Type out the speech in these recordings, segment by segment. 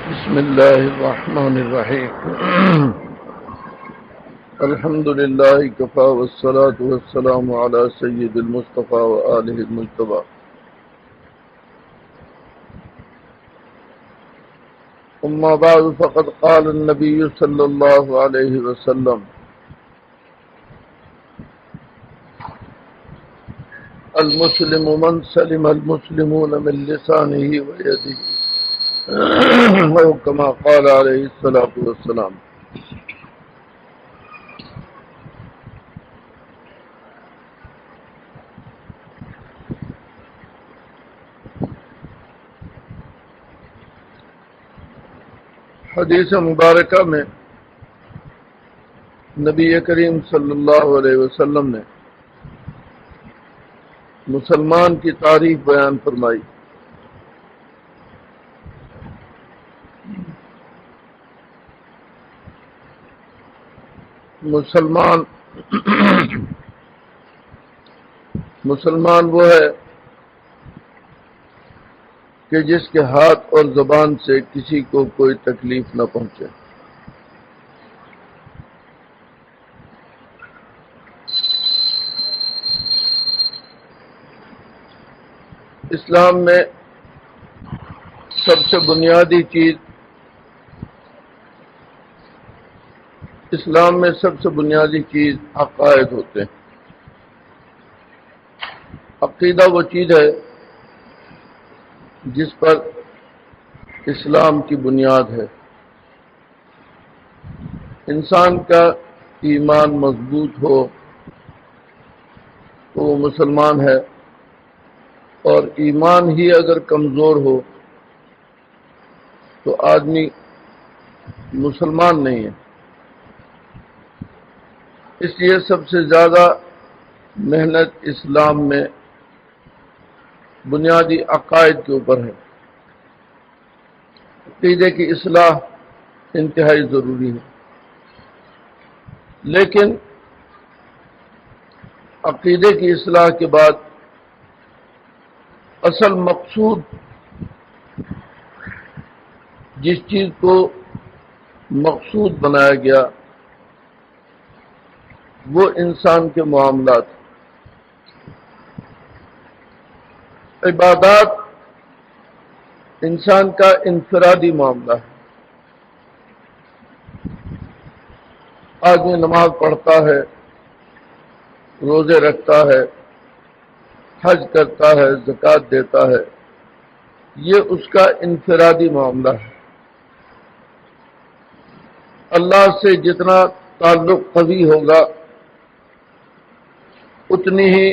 بسم الله الرحمن الرحيم الحمد لله كفى والصلاة والسلام على سيد المصطفى وآله المجتبى أما بعد فقد قال النبي صلى الله عليه وسلم المسلم من سلم المسلمون من لسانه ويده أو كما قال عليه الصلاة والسلام. حدیث مبارکہ میں نبی کریم صلی اللہ علیہ وسلم نے مسلمان کی تعریف بیان فرمائی. مسلمان وہ ہے کہ جس کے ہاتھ اور زبان سے کسی کو کوئی تکلیف نہ پہنچے. اسلام میں سب سے بنیادی چیز عقائد ہوتے ہیں. عقیدہ وہ چیز ہے جس پر اسلام کی بنیاد ہے. انسان کا ایمان مضبوط ہو تو وہ مسلمان ہے، اور ایمان ہی اگر کمزور ہو تو آدمی مسلمان نہیں ہے. اس لیے سب سے زیادہ محنت اسلام میں بنیادی عقائد کے اوپر ہے. عقیدے کی اصلاح انتہائی ضروری ہے، لیکن عقیدے کی اصلاح کے بعد اصل مقصود جس چیز کو مقصود بنایا گیا وہ انسان کے معاملات. عبادات انسان کا انفرادی معاملہ ہے. آدمی نماز پڑھتا ہے، روزے رکھتا ہے، حج کرتا ہے، زکوٰۃ دیتا ہے، یہ اس کا انفرادی معاملہ ہے. اللہ سے جتنا تعلق قوی ہوگا اتنی ہی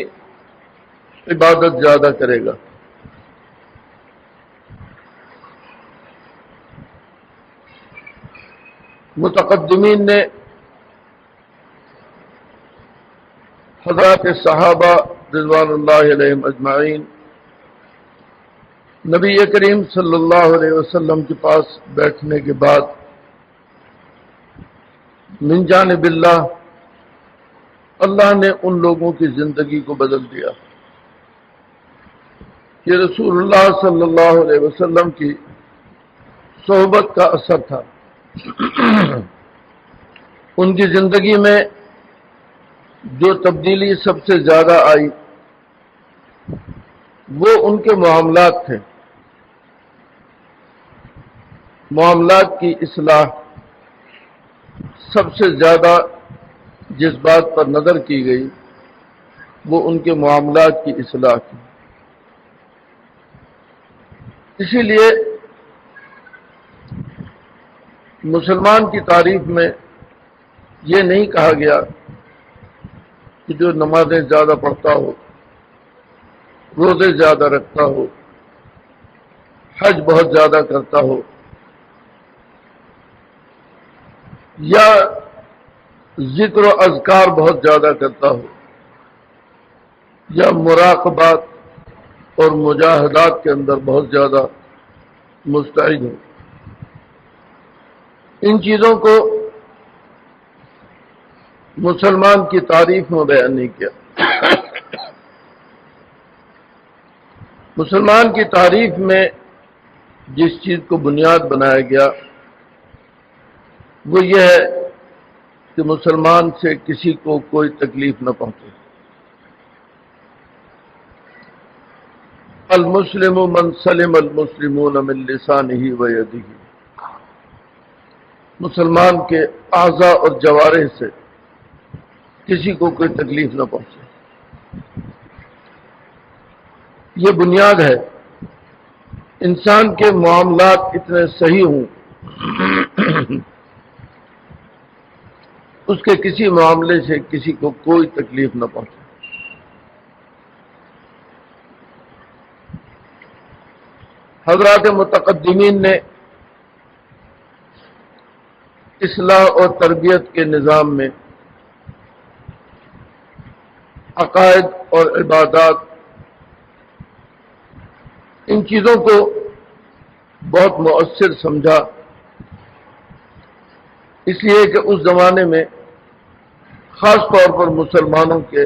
عبادت زیادہ کرے گا. متقدمین نے حضرات صحابہ رضوان اللہ علیہم اجمعین نبی کریم صلی اللہ علیہ وسلم کے پاس بیٹھنے کے بعد من جانب اللہ نے ان لوگوں کی زندگی کو بدل دیا. یہ رسول اللہ صلی اللہ علیہ وسلم کی صحبت کا اثر تھا. ان کی زندگی میں جو تبدیلی سب سے زیادہ آئی وہ ان کے معاملات تھے. معاملات کی اصلاح سب سے زیادہ جس بات پر نظر کی گئی وہ ان کے معاملات کی اصلاح کی. اسی لیے مسلمان کی تعریف میں یہ نہیں کہا گیا کہ جو نمازیں زیادہ پڑھتا ہو، روزے زیادہ رکھتا ہو، حج بہت زیادہ کرتا ہو، یا ذکر و اذکار بہت زیادہ کرتا ہو، یا مراقبات اور مجاہدات کے اندر بہت زیادہ مستعد ہو. ان چیزوں کو مسلمان کی تعریف میں بیان نہیں کیا. مسلمان کی تعریف میں جس چیز کو بنیاد بنایا گیا وہ یہ ہے کہ مسلمان سے کسی کو کوئی تکلیف نہ پہنچے۔ المسلم من سلم المسلمون من لسانہ و یدہ، مسلمان کے اعضاء اور جوارح سے کسی کو کوئی تکلیف نہ پہنچے، یہ بنیاد ہے۔ انسان کے معاملات اتنے صحیح ہوں اس کے کسی معاملے سے کسی کو کوئی تکلیف نہ پہنچے۔ حضرات متقدمین نے اصلاح اور تربیت کے نظام میں عقائد اور عبادات ان چیزوں کو بہت مؤثر سمجھا، اس لیے کہ اس زمانے میں خاص طور پر مسلمانوں کے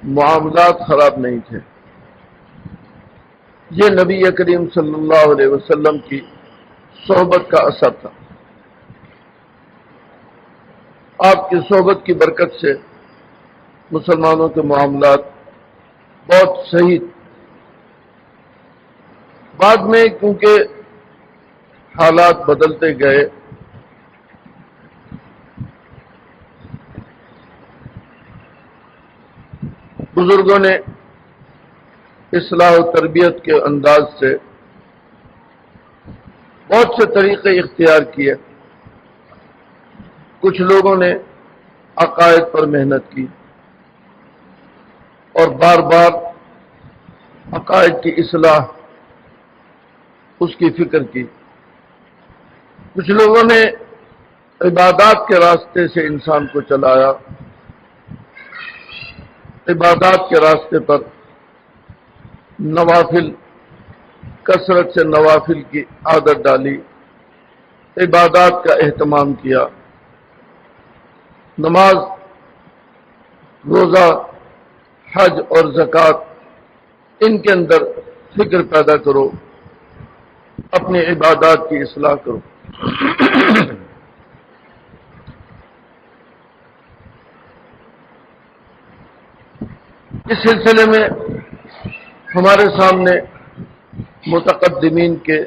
معاملات خراب نہیں تھے۔ یہ نبی کریم صلی اللہ علیہ وسلم کی صحبت کا اثر تھا۔ آپ کی صحبت کی برکت سے مسلمانوں کے معاملات بہت صحیح۔ بعد میں کیونکہ حالات بدلتے گئے، بزرگوں نے اصلاح و تربیت کے انداز سے بہت سے طریقے اختیار کیے۔ کچھ لوگوں نے عقائد پر محنت کی اور بار بار عقائد کی اصلاح اس کی فکر کی۔ کچھ لوگوں نے عبادات کے راستے سے انسان کو چلایا، عبادات کے راستے پر نوافل، کثرت سے نوافل کی عادت ڈالی، عبادات کا اہتمام کیا، نماز، روزہ، حج اور زکوٰۃ ان کے اندر فکر پیدا کرو، اپنی عبادات کی اصلاح کرو۔ اس سلسلے میں ہمارے سامنے متقدمین کے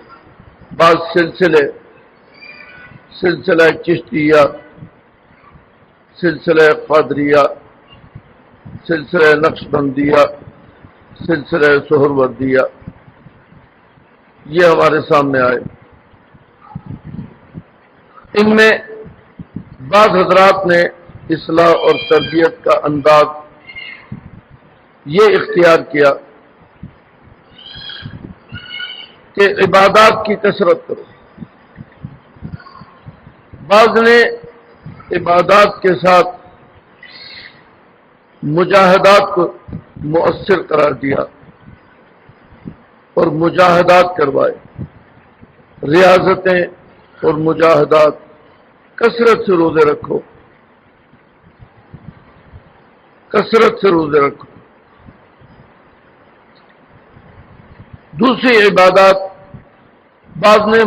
بعض سلسلہ چشتیہ، سلسلہ قادریہ، سلسلہ نقشبندیہ، سلسلہ سہروردیہ، یہ ہمارے سامنے آئے۔ ان میں بعض حضرات نے اصلاح اور تربیت کا انداز یہ اختیار کیا کہ عبادات کی کثرت کرو۔ بعض نے عبادات کے ساتھ مجاہدات کو مؤثر قرار دیا اور مجاہدات کروائے، ریاضتیں اور مجاہدات، کثرت سے روزے رکھو، کثرت سے روزے رکھو۔ دوسری عبادات بعض نے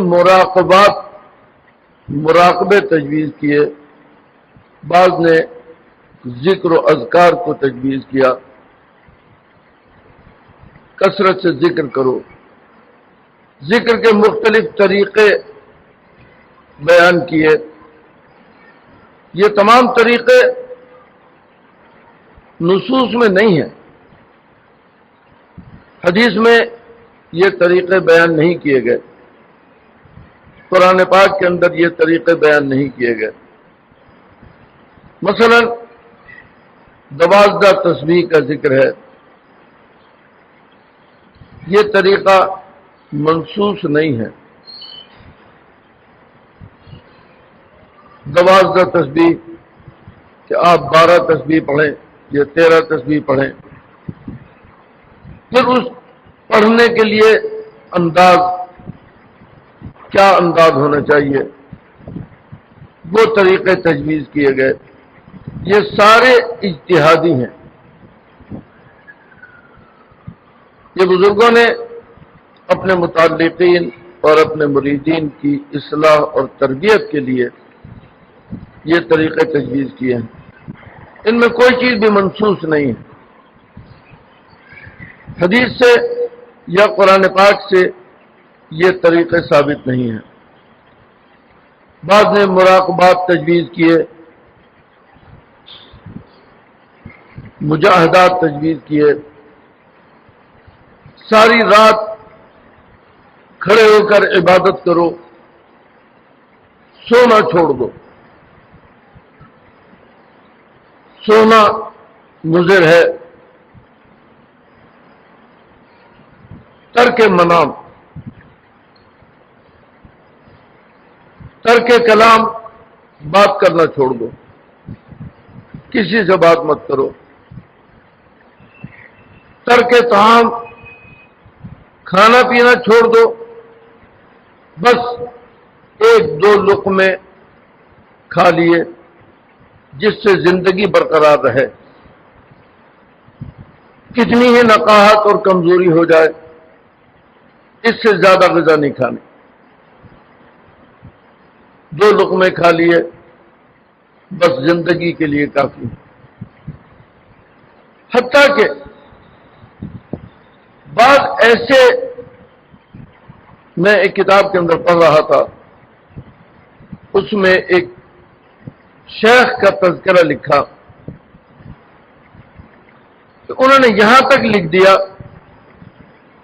مراقبے تجویز کیے، بعض نے ذکر و اذکار کو تجویز کیا، کثرت سے ذکر کرو۔ ذکر کے مختلف طریقے بیان کیے۔ یہ تمام طریقے نصوص میں نہیں ہیں، حدیث میں یہ طریقے بیان نہیں کیے گئے، قرآن پاک کے اندر یہ طریقے بیان نہیں کیے گئے۔ مثلا 12 تسبیح کا ذکر ہے، یہ طریقہ منسوخ نہیں ہے۔ 12 تسبیح کہ آپ 12 تسبیح پڑھیں یا 13 تسبیح پڑھیں، پھر اس پڑھنے کے لیے انداز، کیا انداز ہونا چاہیے، وہ طریقے تجویز کیے گئے۔ یہ سارے اجتہادی ہیں۔ یہ بزرگوں نے اپنے متعلقین اور اپنے مریدین کی اصلاح اور تربیت کے لیے یہ طریقے تجویز کیے ہیں۔ ان میں کوئی چیز بھی منسوخ نہیں ہے، حدیث سے یا قرآن پاک سے یہ طریقے ثابت نہیں ہیں۔ بعض نے مراقبات تجویز کیے، مجاہدات تجویز کیے، ساری رات کھڑے ہو کر عبادت کرو، سونا چھوڑ دو۔ سونا مضر ہے، ترک منام، ترک کلام، بات کرنا چھوڑ دو، کسی سے بات مت کرو۔ ترک طعام، کھانا پینا چھوڑ دو، بس ایک دو لقمے کھا لیے جس سے زندگی برقرار رہے، کتنی ہی نقاہت اور کمزوری ہو جائے، اس سے زیادہ غذا نہیں کھانی۔ دو لقمے کھا لیے بس زندگی کے لیے کافی۔ حتیٰ کہ بعض ایسے، میں ایک کتاب کے اندر پڑھ رہا تھا، اس میں ایک شیخ کا تذکرہ لکھا تو انہوں نے یہاں تک لکھ دیا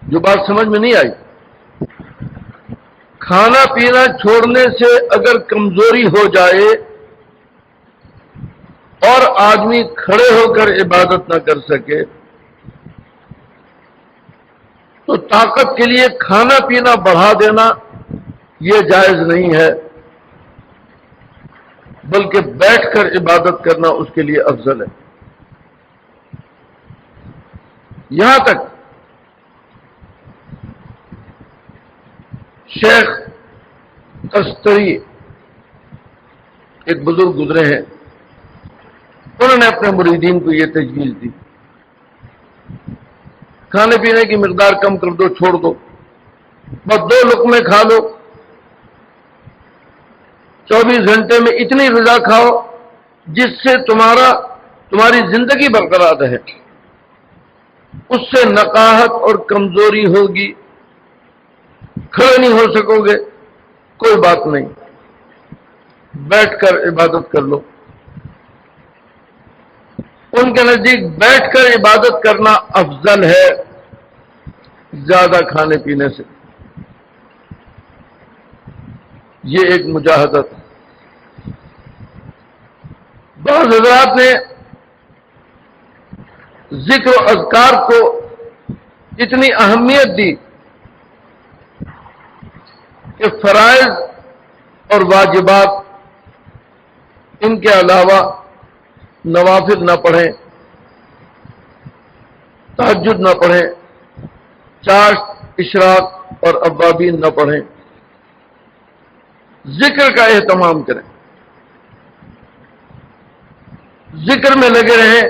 جو بات سمجھ میں نہیں آئی، کھانا پینا چھوڑنے سے اگر کمزوری ہو جائے اور آدمی کھڑے ہو کر عبادت نہ کر سکے تو طاقت کے لیے کھانا پینا بڑھا دینا یہ جائز نہیں ہے، بلکہ بیٹھ کر عبادت کرنا اس کے لیے افضل ہے۔ یہاں تک شیخ تستری ایک بزرگ گزرے ہیں، انہوں نے اپنے مریدین کو یہ تجویز دی، کھانے پینے کی مقدار کم کر دو، چھوڑ دو، بس دو لقمے کھا لو، 24 گھنٹے میں اتنی غذا کھاؤ جس سے تمہاری زندگی برقرار رہے، اس سے نقاہت اور کمزوری ہوگی، کھڑے نہیں ہو سکو گے، کوئی بات نہیں، بیٹھ کر عبادت کر لو۔ ان کے نزدیک بیٹھ کر عبادت کرنا افضل ہے زیادہ کھانے پینے سے۔ یہ ایک مجاہدت۔ بعض حضرات نے ذکر و اذکار کو اتنی اہمیت دی کہ فرائض اور واجبات ان کے علاوہ نوافل نہ پڑھیں، تہجد نہ پڑھیں، چاشت، اشراق اور اوابین نہ پڑھیں، ذکر کا اہتمام کریں، ذکر میں لگے رہیں،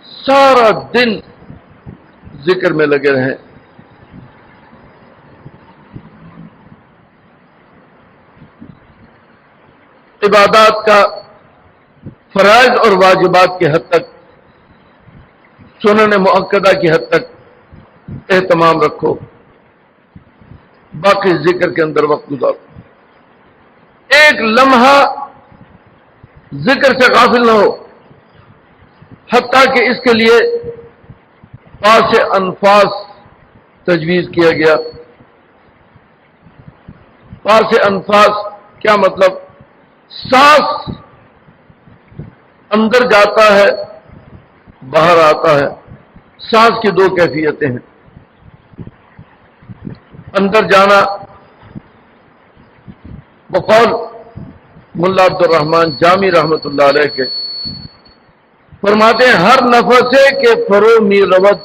سارا دن ذکر میں لگے رہیں۔ عبادات کا فرائض اور واجبات کی حد تک، سنن مؤکدہ کی حد تک اہتمام رکھو، باقی ذکر کے اندر وقت گزارو، ایک لمحہ ذکر سے غافل نہ ہو، حتیٰ کہ اس کے لیے پاس انفاس تجویز کیا گیا۔ پاس انفاس کیا مطلب؟ سانس اندر جاتا ہے، باہر آتا ہے، سانس کی دو کیفیتیں ہیں، اندر جانا بقول ملا عبد الرحمن جامی رحمت اللہ علیہ کے فرماتے ہیں، ہر نفسے کے فرو می رود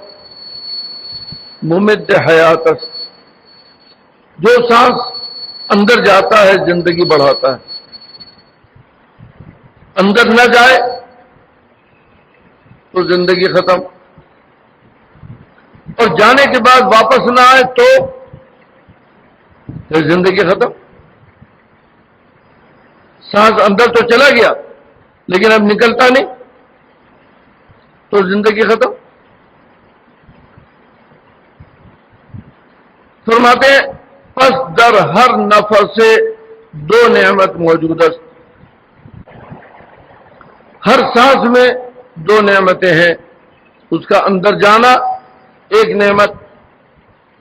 ممد حیات، جو سانس اندر جاتا ہے زندگی بڑھاتا ہے، اندر نہ جائے تو زندگی ختم، اور جانے کے بعد واپس نہ آئے تو پھر زندگی ختم. سانس اندر تو چلا گیا لیکن اب نکلتا نہیں تو زندگی ختم. فرماتے ہیں پس در ہر نفس سے دو نعمت موجود ہے. ہر سانس میں دو نعمتیں ہیں. اس کا اندر جانا ایک نعمت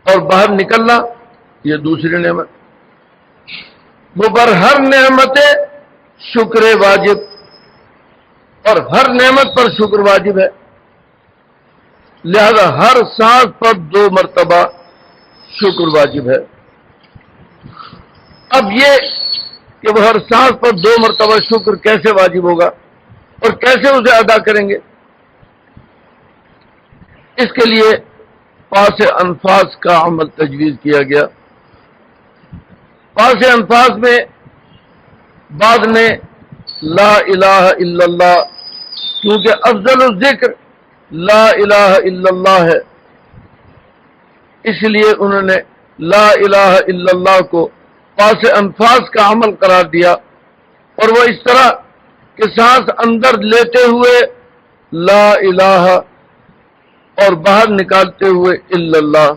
اور باہر نکلنا یہ دوسری نعمت. وہ پر ہر نعمت شکر واجب اور ہر نعمت پر شکر واجب ہے. لہذا ہر سانس پر 2 مرتبہ شکر واجب ہے. اب یہ کہ وہ ہر سانس پر 2 مرتبہ شکر کیسے واجب ہوگا اور کیسے اسے ادا کریں گے، اس کے لیے پاس انفاس کا عمل تجویز کیا گیا. پاس انفاس میں بعد نے لا الہ الا اللہ، کیونکہ افضل الذکر لا الہ الا اللہ ہے، اس لیے انہوں نے لا الہ الا اللہ کو پاس انفاس کا عمل قرار دیا. اور وہ اس طرح کہ سانس اندر لیتے ہوئے لا الہ اور باہر نکالتے ہوئے الا اللہ،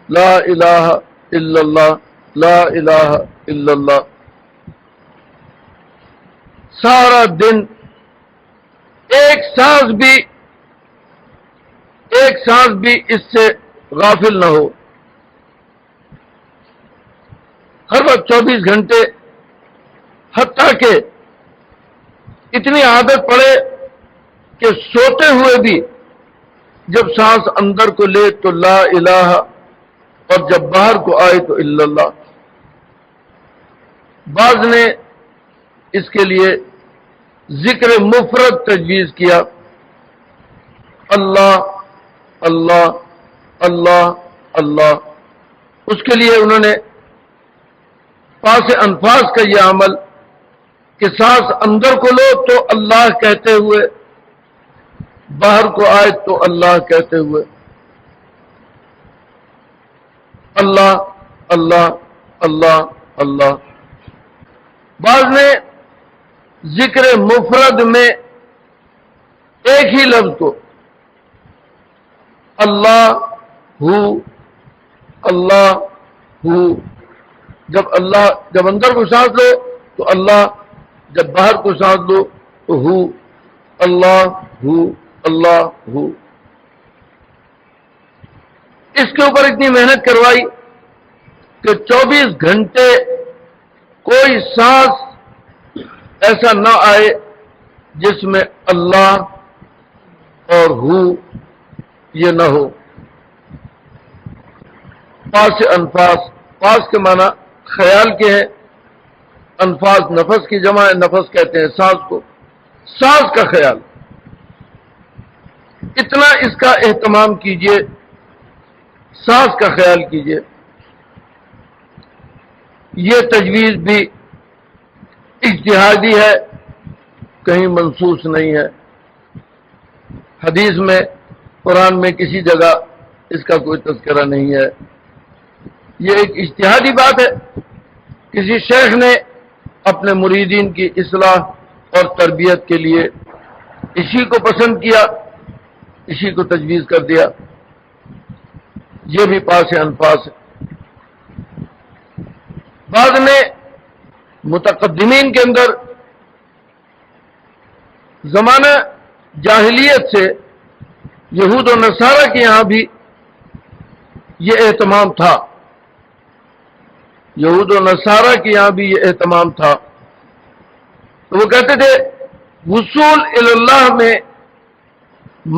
لا الہ الا اللہ، لا الہ الا اللہ. سارا دن ایک سانس بھی اس سے غافل نہ ہو. ہر وقت 24 گھنٹے، حتیٰ کہ اتنی عادت پڑے کہ سوتے ہوئے بھی جب سانس اندر کو لے تو لا الہ اور جب باہر کو آئے تو الا اللہ. بعض نے اس کے لیے ذکر مفرد تجویز کیا، اللہ اللہ اللہ اللہ. اس کے لیے انہوں نے پاس انفاس کا یہ عمل کہ سانس اندر کو لو تو اللہ کہتے ہوئے، باہر کو آئے تو اللہ کہتے ہوئے، اللہ اللہ اللہ اللہ. بعض نے ذکر مفرد میں ایک ہی لفظ کو اللہ ہو، جب اندر کو سانس لو تو اللہ، جب باہر کو سانس لو تو ہو، اللہ ہو اللہ ہو. اس کے اوپر اتنی محنت کروائی کہ 24 گھنٹے کوئی سانس ایسا نہ آئے جس میں اللہ اور ہو یہ نہ ہو. پاس انفاس، پاس کے معنی خیال کے ہیں، انفاس نفس کی جمع ہے، نفس کہتے ہیں سانس کو. سانس کا خیال، اتنا اس کا اہتمام کیجئے، سانس کا خیال کیجئے. یہ تجویز بھی اجتہادی ہے، کہیں منصوص نہیں ہے. حدیث میں، قرآن میں کسی جگہ اس کا کوئی تذکرہ نہیں ہے. یہ ایک اجتہادی بات ہے. کسی شیخ نے اپنے مریدین کی اصلاح اور تربیت کے لیے اسی کو پسند کیا، اسی کو تجویز کر دیا. یہ بھی پاس انفاس ہے. بعد میں متقدمین کے اندر زمانہ جاہلیت سے یہود و نصارہ کے یہاں بھی یہ اہتمام تھا، یہود و نصارہ کے یہاں بھی یہ اہتمام تھا. تو وہ کہتے تھے وصول الی اللہ میں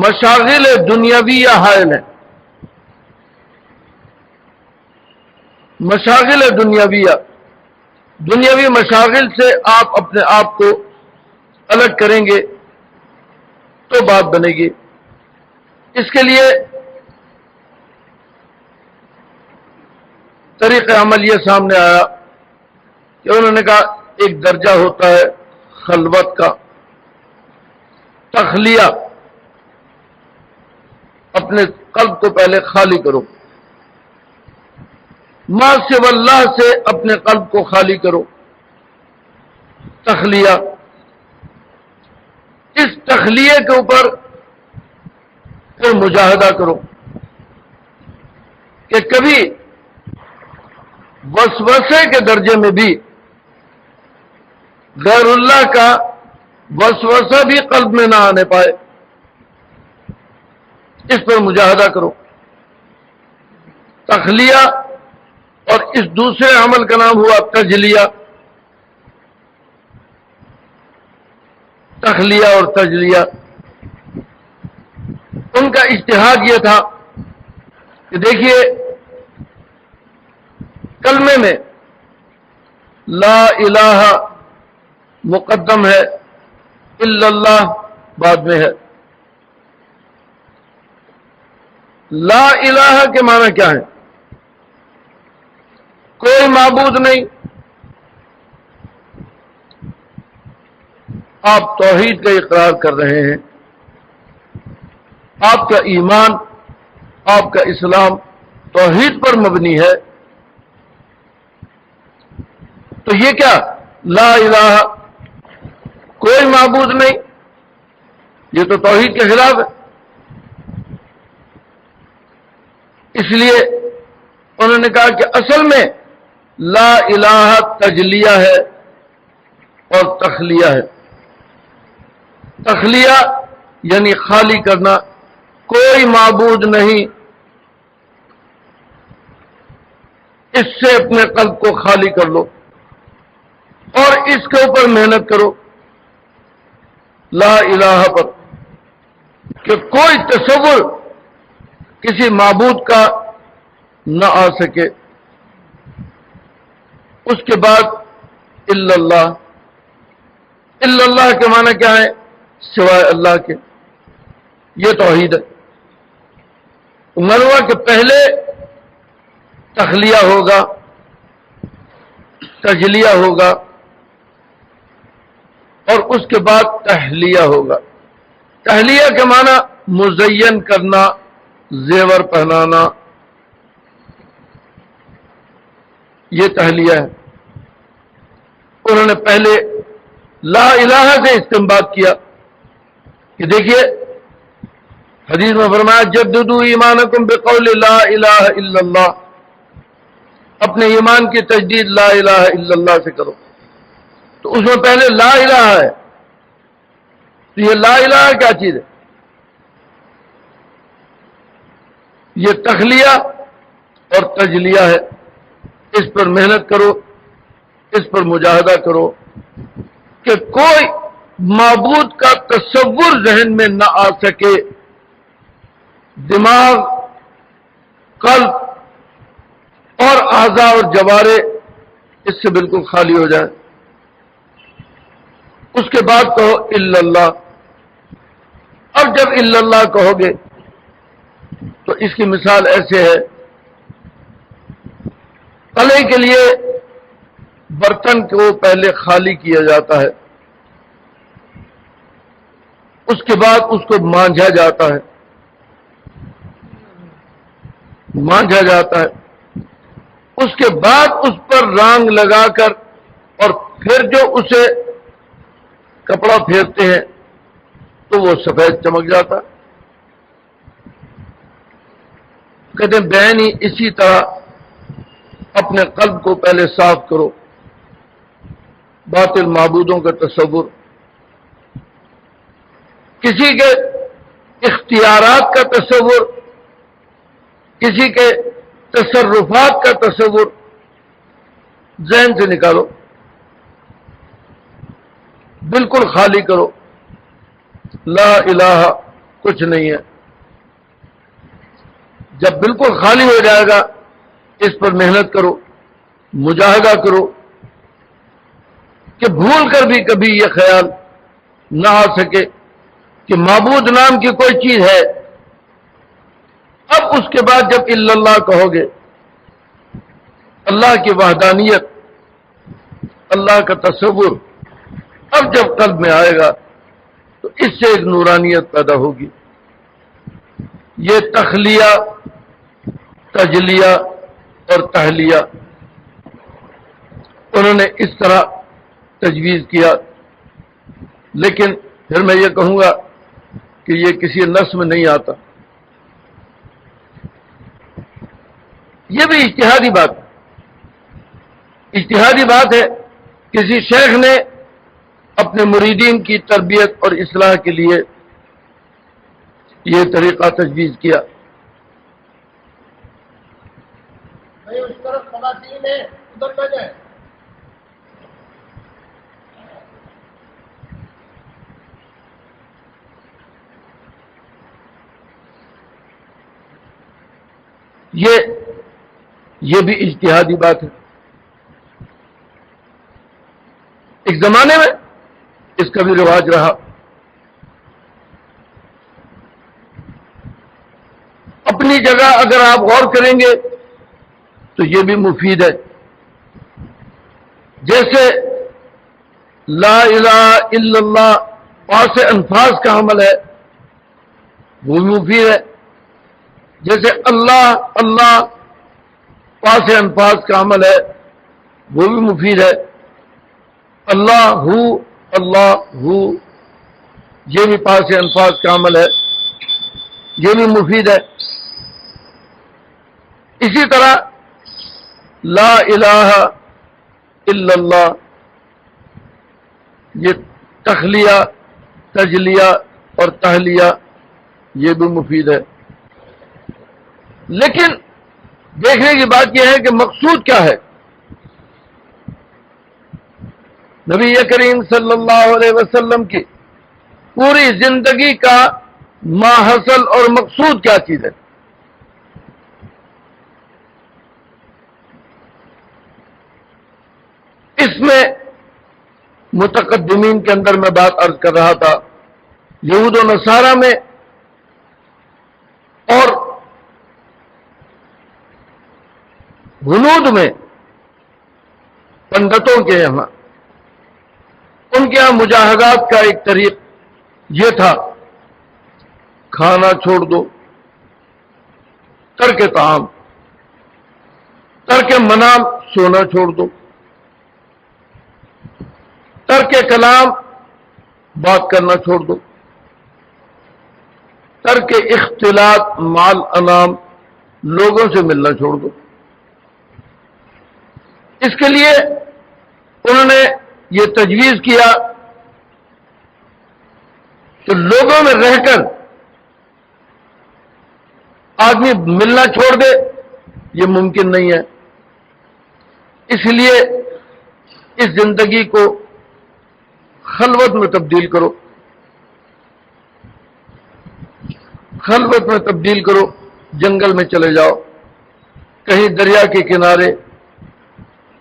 مشاغل دنیاویہ حائل ہیں. مشاغل دنیاویہ، دنیاوی مشاغل سے آپ اپنے آپ کو الگ کریں گے تو بات بنے گی. اس کے لیے طریقہ عمل یہ سامنے آیا کہ انہوں نے کہا ایک درجہ ہوتا ہے خلوت کا، تخلیہ، اپنے قلب کو پہلے خالی کرو. ما سوا اللہ سے اپنے قلب کو خالی کرو، تخلیہ۔ اس تخلیہ کے اوپر پھر مجاہدہ کرو کہ کبھی وسوسے کے درجے میں بھی غیر اللہ کا وسوسہ بھی قلب میں نہ آنے پائے، اس پر مجاہدہ کرو، تخلیہ۔ اور اس دوسرے عمل کا نام ہوا تجلیہ۔ تخلیہ اور تجلیہ، ان کا اجتہاد یہ تھا کہ دیکھیے کلمے میں لا الہ مقدم ہے، الا اللہ بعد میں ہے۔ لا الہ کے معنی کیا ہے؟ کوئی معبود نہیں۔ آپ توحید کا اقرار کر رہے ہیں، آپ کا ایمان، آپ کا اسلام توحید پر مبنی ہے، تو یہ کیا لا الہ کوئی معبود نہیں، یہ تو توحید کے خلاف ہے۔ اس لیے انہوں نے کہا کہ اصل میں لا الہ تجلیہ ہے اور تخلیہ ہے۔ تخلیہ یعنی خالی کرنا، کوئی معبود نہیں، اس سے اپنے قلب کو خالی کر لو اور اس کے اوپر محنت کرو لا الہ پر، کہ کوئی تصور کسی معبود کا نہ آ سکے۔ اس کے بعد الا اللہ۔ الا اللہ کے معنی کیا ہے؟ سوائے اللہ کے، یہ توحید ہے۔ معلوم کہ پہلے تخلیہ ہوگا، تجلیہ ہوگا، اور اس کے بعد تحلیہ ہوگا۔ تحلیہ کے معنی مزین کرنا، زیور پہنانا، یہ تحلیہ ہے۔ انہوں نے پہلے لا الہ سے استنباط کیا کہ دیکھیے حدیث میں فرمایا جددوا ایمانکم بقول لا الہ الا اللہ، اپنے ایمان کی تجدید لا الہ الا اللہ سے کرو۔ تو اس میں پہلے لا الہ ہے، تو یہ لا الہ کیا چیز ہے؟ یہ تخلیہ اور تجلیہ ہے۔ اس پر محنت کرو، اس پر مجاہدہ کرو کہ کوئی معبود کا تصور ذہن میں نہ آ سکے، دماغ، قلب اور اعضاء اور جوارے اس سے بالکل خالی ہو جائیں۔ اس کے بعد کہو الا اللہ۔ اب جب الا اللہ کہو گے تو اس کی مثال ایسے ہے، تلے کے لیے برتن کو پہلے خالی کیا جاتا ہے، اس کے بعد اس کو مانجھا جاتا ہے، مانجھا جاتا ہے، اس کے بعد اس پر رنگ لگا کر اور پھر جو اسے کپڑا پھیرتے ہیں تو وہ سفید چمک جاتا ہے۔ کہتے ہیں بہن ہی اسی طرح اپنے قلب کو پہلے صاف کرو، باطل معبودوں کا تصور، کسی کے اختیارات کا تصور، کسی کے تصرفات کا تصور ذہن سے نکالو، بالکل خالی کرو، لا الہ کچھ نہیں ہے۔ جب بالکل خالی ہو جائے گا اس پر محنت کرو، مجاہدہ کرو کہ بھول کر بھی کبھی یہ خیال نہ آ سکے کہ معبود نام کی کوئی چیز ہے۔ اب اس کے بعد جب الا اللہ کہو گے، اللہ کی وحدانیت، اللہ کا تصور اب جب قلب میں آئے گا تو اس سے ایک نورانیت پیدا ہوگی۔ یہ تخلیہ، تجلیہ اور تحلیہ انہوں نے اس طرح تجویز کیا. لیکن پھر میں یہ کہوں گا کہ یہ کسی نص میں نہیں آتا. یہ بھی اجتہادی بات ہے. اجتہادی بات ہے. کسی شیخ نے اپنے مریدین کی تربیت اور اصلاح کے لیے یہ طریقہ تجویز کیا. اس طرف خواتین ہے ادھر نہ جائیں. یہ بھی اجتہادی بات ہے. ایک زمانے میں اس کا بھی رواج رہا. اپنی جگہ اگر آپ غور کریں گے تو یہ بھی مفید ہے. جیسے لا الہ الا اللہ پاس انفاظ کا عمل ہے وہ بھی مفید ہے. جیسے اللہ اللہ پاس انفاظ کا عمل ہے وہ بھی مفید ہے. اللہ ہو یہ بھی پاس انفاظ کا عمل ہے یہ بھی مفید ہے. اسی طرح لا الہ الا اللہ یہ تخلیہ تجلیہ اور تحلیہ یہ بھی مفید ہے. لیکن دیکھنے کی بات یہ ہے کہ مقصود کیا ہے. نبی کریم صلی اللہ علیہ وسلم کی پوری زندگی کا ماحصل اور مقصود کیا چیز ہے. اس میں متقدمین کے اندر میں بات عرض کر رہا تھا. یہود و نصارہ میں اور ہنود میں پنڈتوں کے یہاں ان کے یہاں مجاہدات کا ایک طریق یہ تھا کھانا چھوڑ دو، ترک طعام، ترک منام سونا چھوڑ دو، ترک کلام بات کرنا چھوڑ دو، ترک اختلاط مال انام لوگوں سے ملنا چھوڑ دو. اس کے لیے انہوں نے یہ تجویز کیا کہ لوگوں میں رہ کر آدمی ملنا چھوڑ دے یہ ممکن نہیں ہے. اس لیے اس زندگی کو خلوت میں تبدیل کرو، خلوت میں تبدیل کرو. جنگل میں چلے جاؤ، کہیں دریا کے کنارے،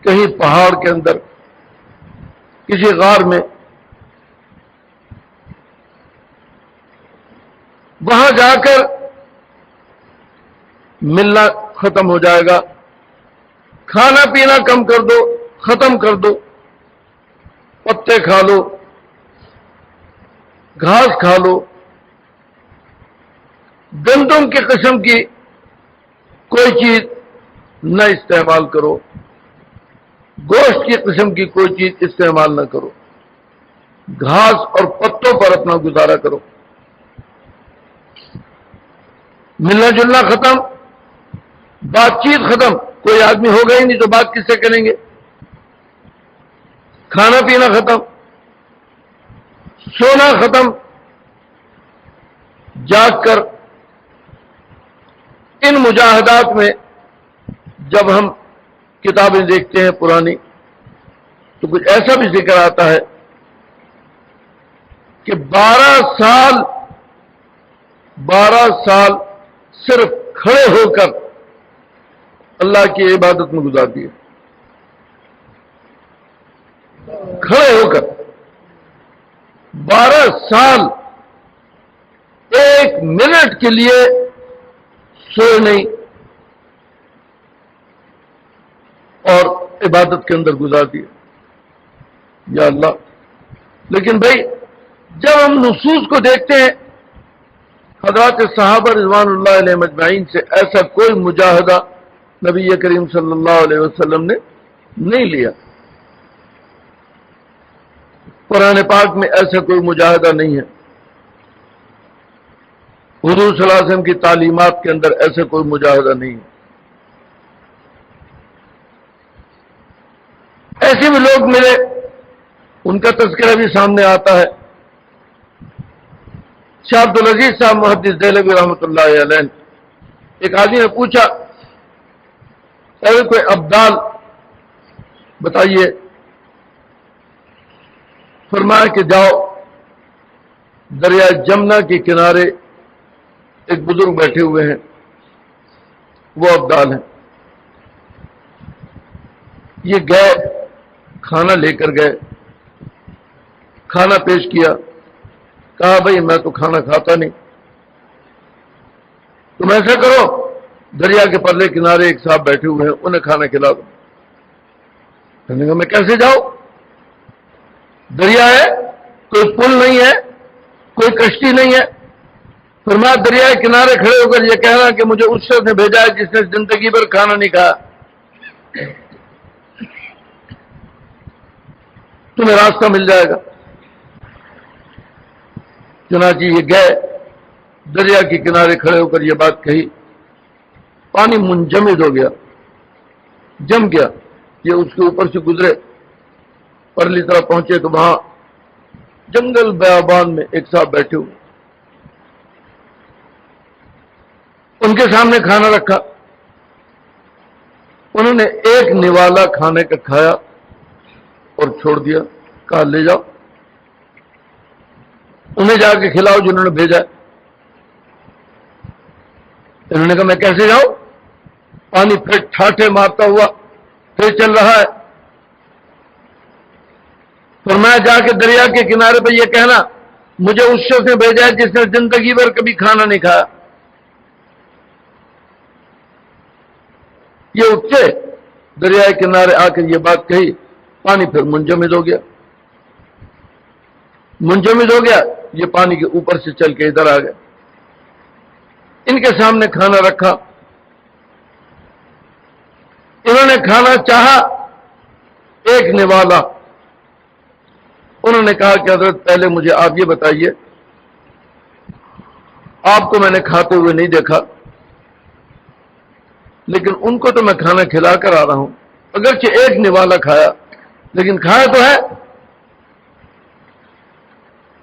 کہیں پہاڑ کے اندر، کسی غار میں، وہاں جا کر ملنا ختم ہو جائے گا. کھانا پینا کم کر دو، ختم کر دو. پتے کھا لو، گھاس کھا لو، گندم کی قسم کی کوئی چیز نہ استعمال کرو، گوشت کی قسم کی کوئی چیز استعمال نہ کرو. گھاس اور پتوں پر اپنا گزارا کرو. ملنا جلنا ختم، بات چیت ختم. کوئی آدمی ہوگا ہی نہیں تو بات کس سے کریں گے. کھانا پینا ختم، سونا ختم. جاگ کر ان مجاہدات میں جب ہم کتابیں دیکھتے ہیں پرانی تو کچھ ایسا بھی ذکر آتا ہے کہ 12 سال صرف کھڑے ہو کر اللہ کی عبادت میں گزار دیے. کھڑے ہو کر 12 سال ایک منٹ کے لیے سوئے نہیں اور عبادت کے اندر گزار دیے. یا اللہ. لیکن بھائی جب ہم نصوص کو دیکھتے ہیں حضرات صحابہ رضوان اللہ علیہ مجمعین سے ایسا کوئی مجاہدہ نبی کریم صلی اللہ علیہ وسلم نے نہیں لیا۔ قرآن پاک میں ایسا کوئی مجاہدہ نہیں ہے، حضور صلی اللہ علیہ وسلم کی تعلیمات کے اندر ایسا کوئی مجاہدہ نہیں ہے۔ ایسے بھی لوگ ملے، ان کا تذکرہ بھی سامنے آتا ہے۔ شاہ عبدالعزیز صاحب محدث دہلوی رحمۃ اللہ علیہ، ایک آدمی نے پوچھا اگر کوئی ابدال بتائیے، فرمایا کہ جاؤ دریائے جمنا کے کنارے ایک بزرگ بیٹھے ہوئے ہیں، وہ ابدال ہیں۔ یہ گئے، کھانا لے کر گئے، کھانا پیش کیا، کہا بھائی میں تو کھانا کھاتا نہیں، تم ایسا کرو دریا کے پرلے کنارے ایک صاحب بیٹھے ہوئے ہیں، انہیں کھانا کھلا دو۔ میں نے کہا میں کیسے جاؤں؟ دریا ہے، کوئی پل نہیں ہے، کوئی کشتی نہیں ہے۔ فرمایا دریا کے کنارے کھڑے ہو کر یہ کہنا کہ مجھے اس شخص نے بھیجا ہے جس نے زندگی بھر کھانا نہیں کھایا، تمہیں راستہ مل جائے گا۔ چنانچہ یہ گئے، دریا کے کنارے کھڑے ہو کر یہ بات کہی، پانی منجمد ہو گیا، جم گیا۔ یہ اس کے اوپر سے گزرے، پرلی طرف پہنچے تو وہاں جنگل بیابان میں ایک صاحب بیٹھے ہوئے، ان کے سامنے کھانا رکھا، انہوں نے ایک نوالا کھانے کا کھایا اور چھوڑ دیا، کہا لے جاؤ، انہیں جا کے کھلاؤ جنہوں نے بھیجا۔ انہوں نے کہا میں کیسے جاؤں؟ پانی پھر ٹھاٹھے مارتا ہوا پھر چل رہا ہے۔ فرمایا جا کے دریا کے کنارے پہ یہ کہنا مجھے اس شخص نے بھیجا ہے جس نے زندگی بھر کبھی کھانا نہیں کھایا۔ یہ اٹھے، دریا کے کنارے آ کر یہ بات کہی، پانی پھر منجمد ہو گیا، منجمد ہو گیا، یہ پانی کے اوپر سے چل کے ادھر آ گئے۔ ان کے سامنے کھانا رکھا، انہوں نے کھانا چاہا، ایک نوالا۔ انہوں نے کہا کہ حضرت پہلے مجھے آپ یہ بتائیے، آپ کو میں نے کھاتے ہوئے نہیں دیکھا، لیکن ان کو تو میں کھانا کھلا کر آ رہا ہوں، اگرچہ ایک نوالا کھایا لیکن کھایا تو ہے۔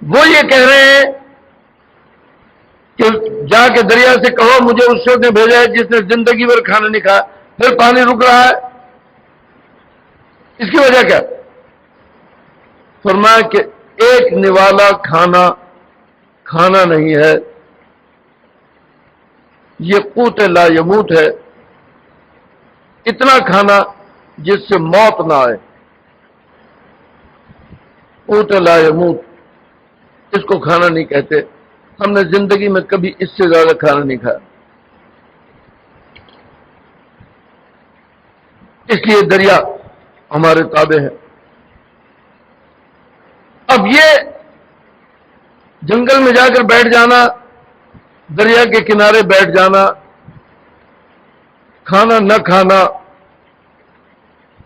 وہ یہ کہہ رہے ہیں کہ جا کے دریا سے کہو مجھے اس شخص نے بھیجا ہے جس نے زندگی بھر کھانا نہیں کھایا، پھر پانی رک رہا ہے، اس کی وجہ کیا؟ فرمایا کہ ایک نوالا کھانا نہیں ہے، یہ قوت لا یموت ہے، اتنا کھانا جس سے موت نہ آئے، قوت لا یموت، اس کو کھانا نہیں کہتے۔ ہم نے زندگی میں کبھی اس سے زیادہ کھانا نہیں کھایا، اس لیے دریا ہمارے تابع ہے۔ اب یہ جنگل میں جا کر بیٹھ جانا، دریا کے کنارے بیٹھ جانا، کھانا نہ کھانا،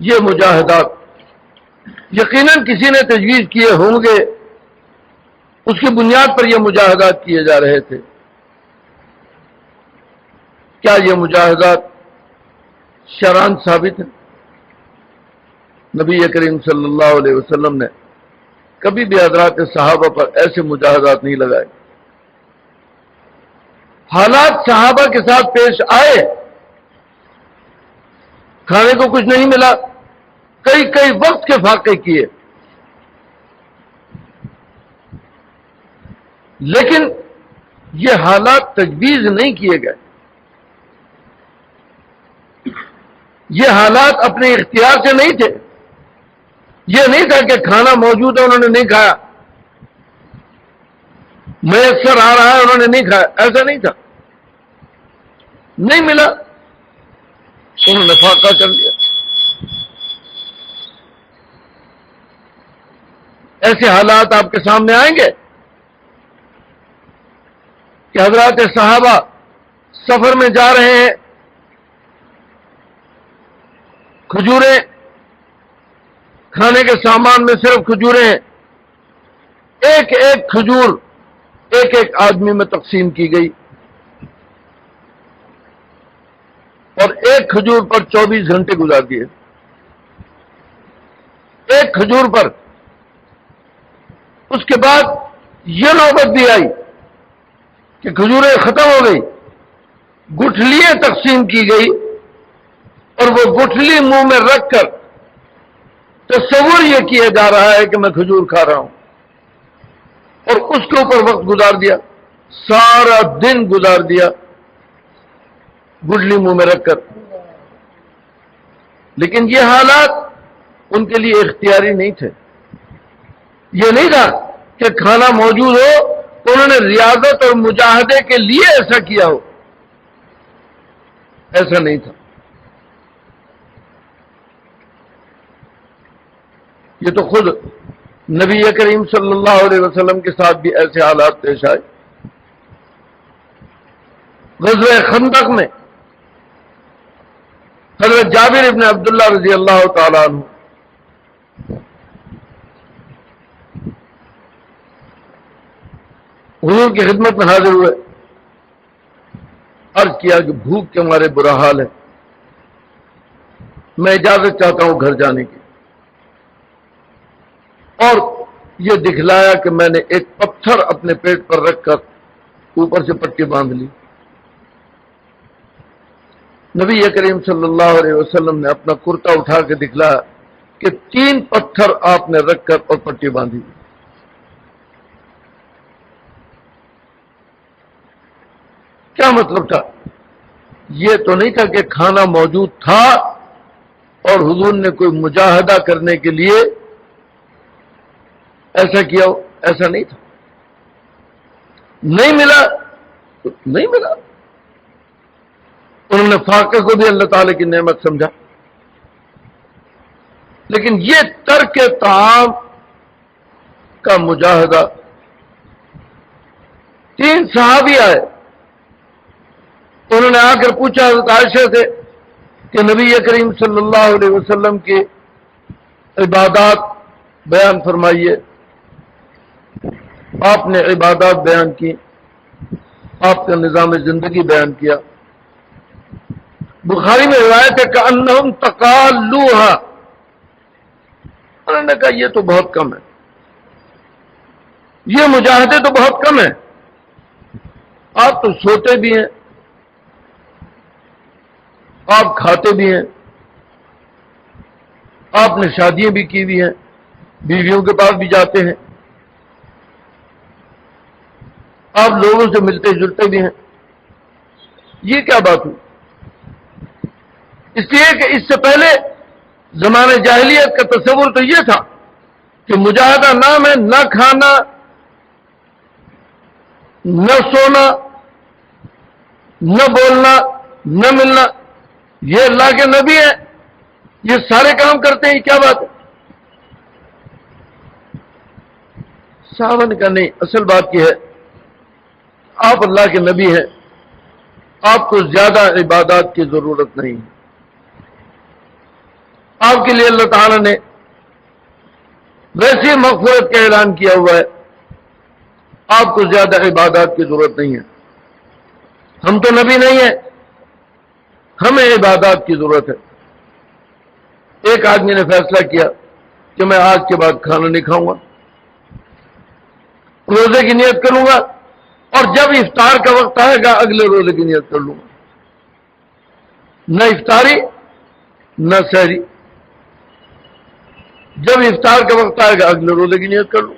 یہ مجاہدات یقیناً کسی نے تجویز کیے ہوں گے، اس کی بنیاد پر یہ مجاہدات کیے جا رہے تھے۔ کیا یہ مجاہدات شرعاً ثابت ہیں؟ نبی کریم صلی اللہ علیہ وسلم نے کبھی بھی حضرات صحابہ پر ایسے مجاہدات نہیں لگائے۔ حالات صحابہ کے ساتھ پیش آئے، کھانے کو کچھ نہیں ملا، کئی وقت کے فاقے کیے، لیکن یہ حالات تجویز نہیں کیے گئے، یہ حالات اپنے اختیار سے نہیں تھے۔ یہ نہیں تھا کہ کھانا موجود ہے انہوں نے نہیں کھایا، میسر آ رہا ہے انہوں نے نہیں کھایا، ایسا نہیں تھا، نہیں ملا انہوں نے فاقہ کر لیا۔ ایسے حالات آپ کے سامنے آئیں گے کہ حضرات صحابہ سفر میں جا رہے ہیں، کھجوریں، کھانے کے سامان میں صرف کھجوریں ہیں، ایک ایک کھجور ایک ایک آدمی میں تقسیم کی گئی، اور ایک کھجور پر 24 گھنٹے گزار دیے، ایک کھجور پر۔ اس کے بعد یہ نوبت بھی آئی کہ کھجوریں ختم ہو گئی، گٹھلیاں تقسیم کی گئی، اور وہ گٹھلی منہ میں رکھ کر تصور یہ کیا جا رہا ہے کہ میں کھجور کھا رہا ہوں، اور اس کے اوپر وقت گزار دیا، سارا دن گزار دیا گٹھلی منہ میں رکھ کر۔ لیکن یہ حالات ان کے لیے اختیاری نہیں تھے، یہ نہیں تھا کہ کھانا موجود ہو تو انہوں نے ریاضت اور مجاہدے کے لیے ایسا کیا ہو، ایسا نہیں تھا۔ یہ تو خود نبی کریم صلی اللہ علیہ وسلم کے ساتھ بھی ایسے حالات پیش آئے۔ غزوہ خندق میں حضرت جابر ابن عبداللہ رضی اللہ تعالیٰ عنہ حضور کی خدمت میں حاضر ہوئے، عرض کیا کہ بھوک کے ہمارے برا حال ہے، میں اجازت چاہتا ہوں گھر جانے کی، اور یہ دکھلایا کہ میں نے ایک پتھر اپنے پیٹ پر رکھ کر اوپر سے پٹی باندھ لی۔ نبی کریم صلی اللہ علیہ وسلم نے اپنا کرتا اٹھا کے دکھلایا کہ 3 پتھر آپ نے رکھ کر اور پٹی باندھی۔ کیا مطلب تھا؟ یہ تو نہیں تھا کہ کھانا موجود تھا اور حضور نے کوئی مجاہدہ کرنے کے لیے ایسا کیا ہو، ایسا نہیں تھا۔ نہیں ملا تو نہیں ملا، انہوں نے فاقہ کو بھی اللہ تعالی کی نعمت سمجھا۔ لیکن یہ ترک طعام کا مجاہدہ، 3 صحابی آئے، انہوں نے آ کر پوچھا حضرت عائشہ سے کہ نبی کریم صلی اللہ علیہ وسلم کی عبادات بیان فرمائیے۔ آپ نے عبادات بیان کی، آپ کا نظام زندگی بیان کیا۔ بخاری میں روایت ہے کہ انہم تقالوہا، انہوں نے کہا یہ تو بہت کم ہے، یہ مجاہدے تو بہت کم ہیں، آپ تو سوتے بھی ہیں، آپ کھاتے بھی ہیں، آپ نے شادیاں بھی کی ہوئی ہیں، بیویوں کے پاس بھی جاتے ہیں، آپ لوگوں سے ملتے جلتے بھی ہیں، یہ کیا بات ہوئی؟ اس لیے کہ اس سے پہلے زمانے جاہلیت کا تصور تو یہ تھا کہ مجاہدہ نام ہے نہ کھانا، نہ سونا، نہ بولنا، نہ ملنا، یہ اللہ کے نبی ہیں، یہ سارے کام کرتے ہیں، کیا بات ہے؟ صحابہ نے کہا نہیں، اصل بات یہ ہے آپ اللہ کے نبی ہیں، آپ کو زیادہ عبادات کی ضرورت نہیں ہے، آپ کے لیے اللہ تعالیٰ نے ویسی مغفرت کا اعلان کیا ہوا ہے، آپ کو زیادہ عبادات کی ضرورت نہیں ہے، ہم تو نبی نہیں ہیں، ہمیں عبادات کی ضرورت ہے۔ ایک آدمی نے فیصلہ کیا کہ میں آج کے بعد کھانا نہیں کھاؤں گا، روزے کی نیت کروں گا، اور جب افطار کا وقت آئے گا اگلے روزے کی نیت کر لوں گا، نہ افطاری نہ سحری، جب افطار کا وقت آئے گا اگلے روزے کی نیت کر لوں۔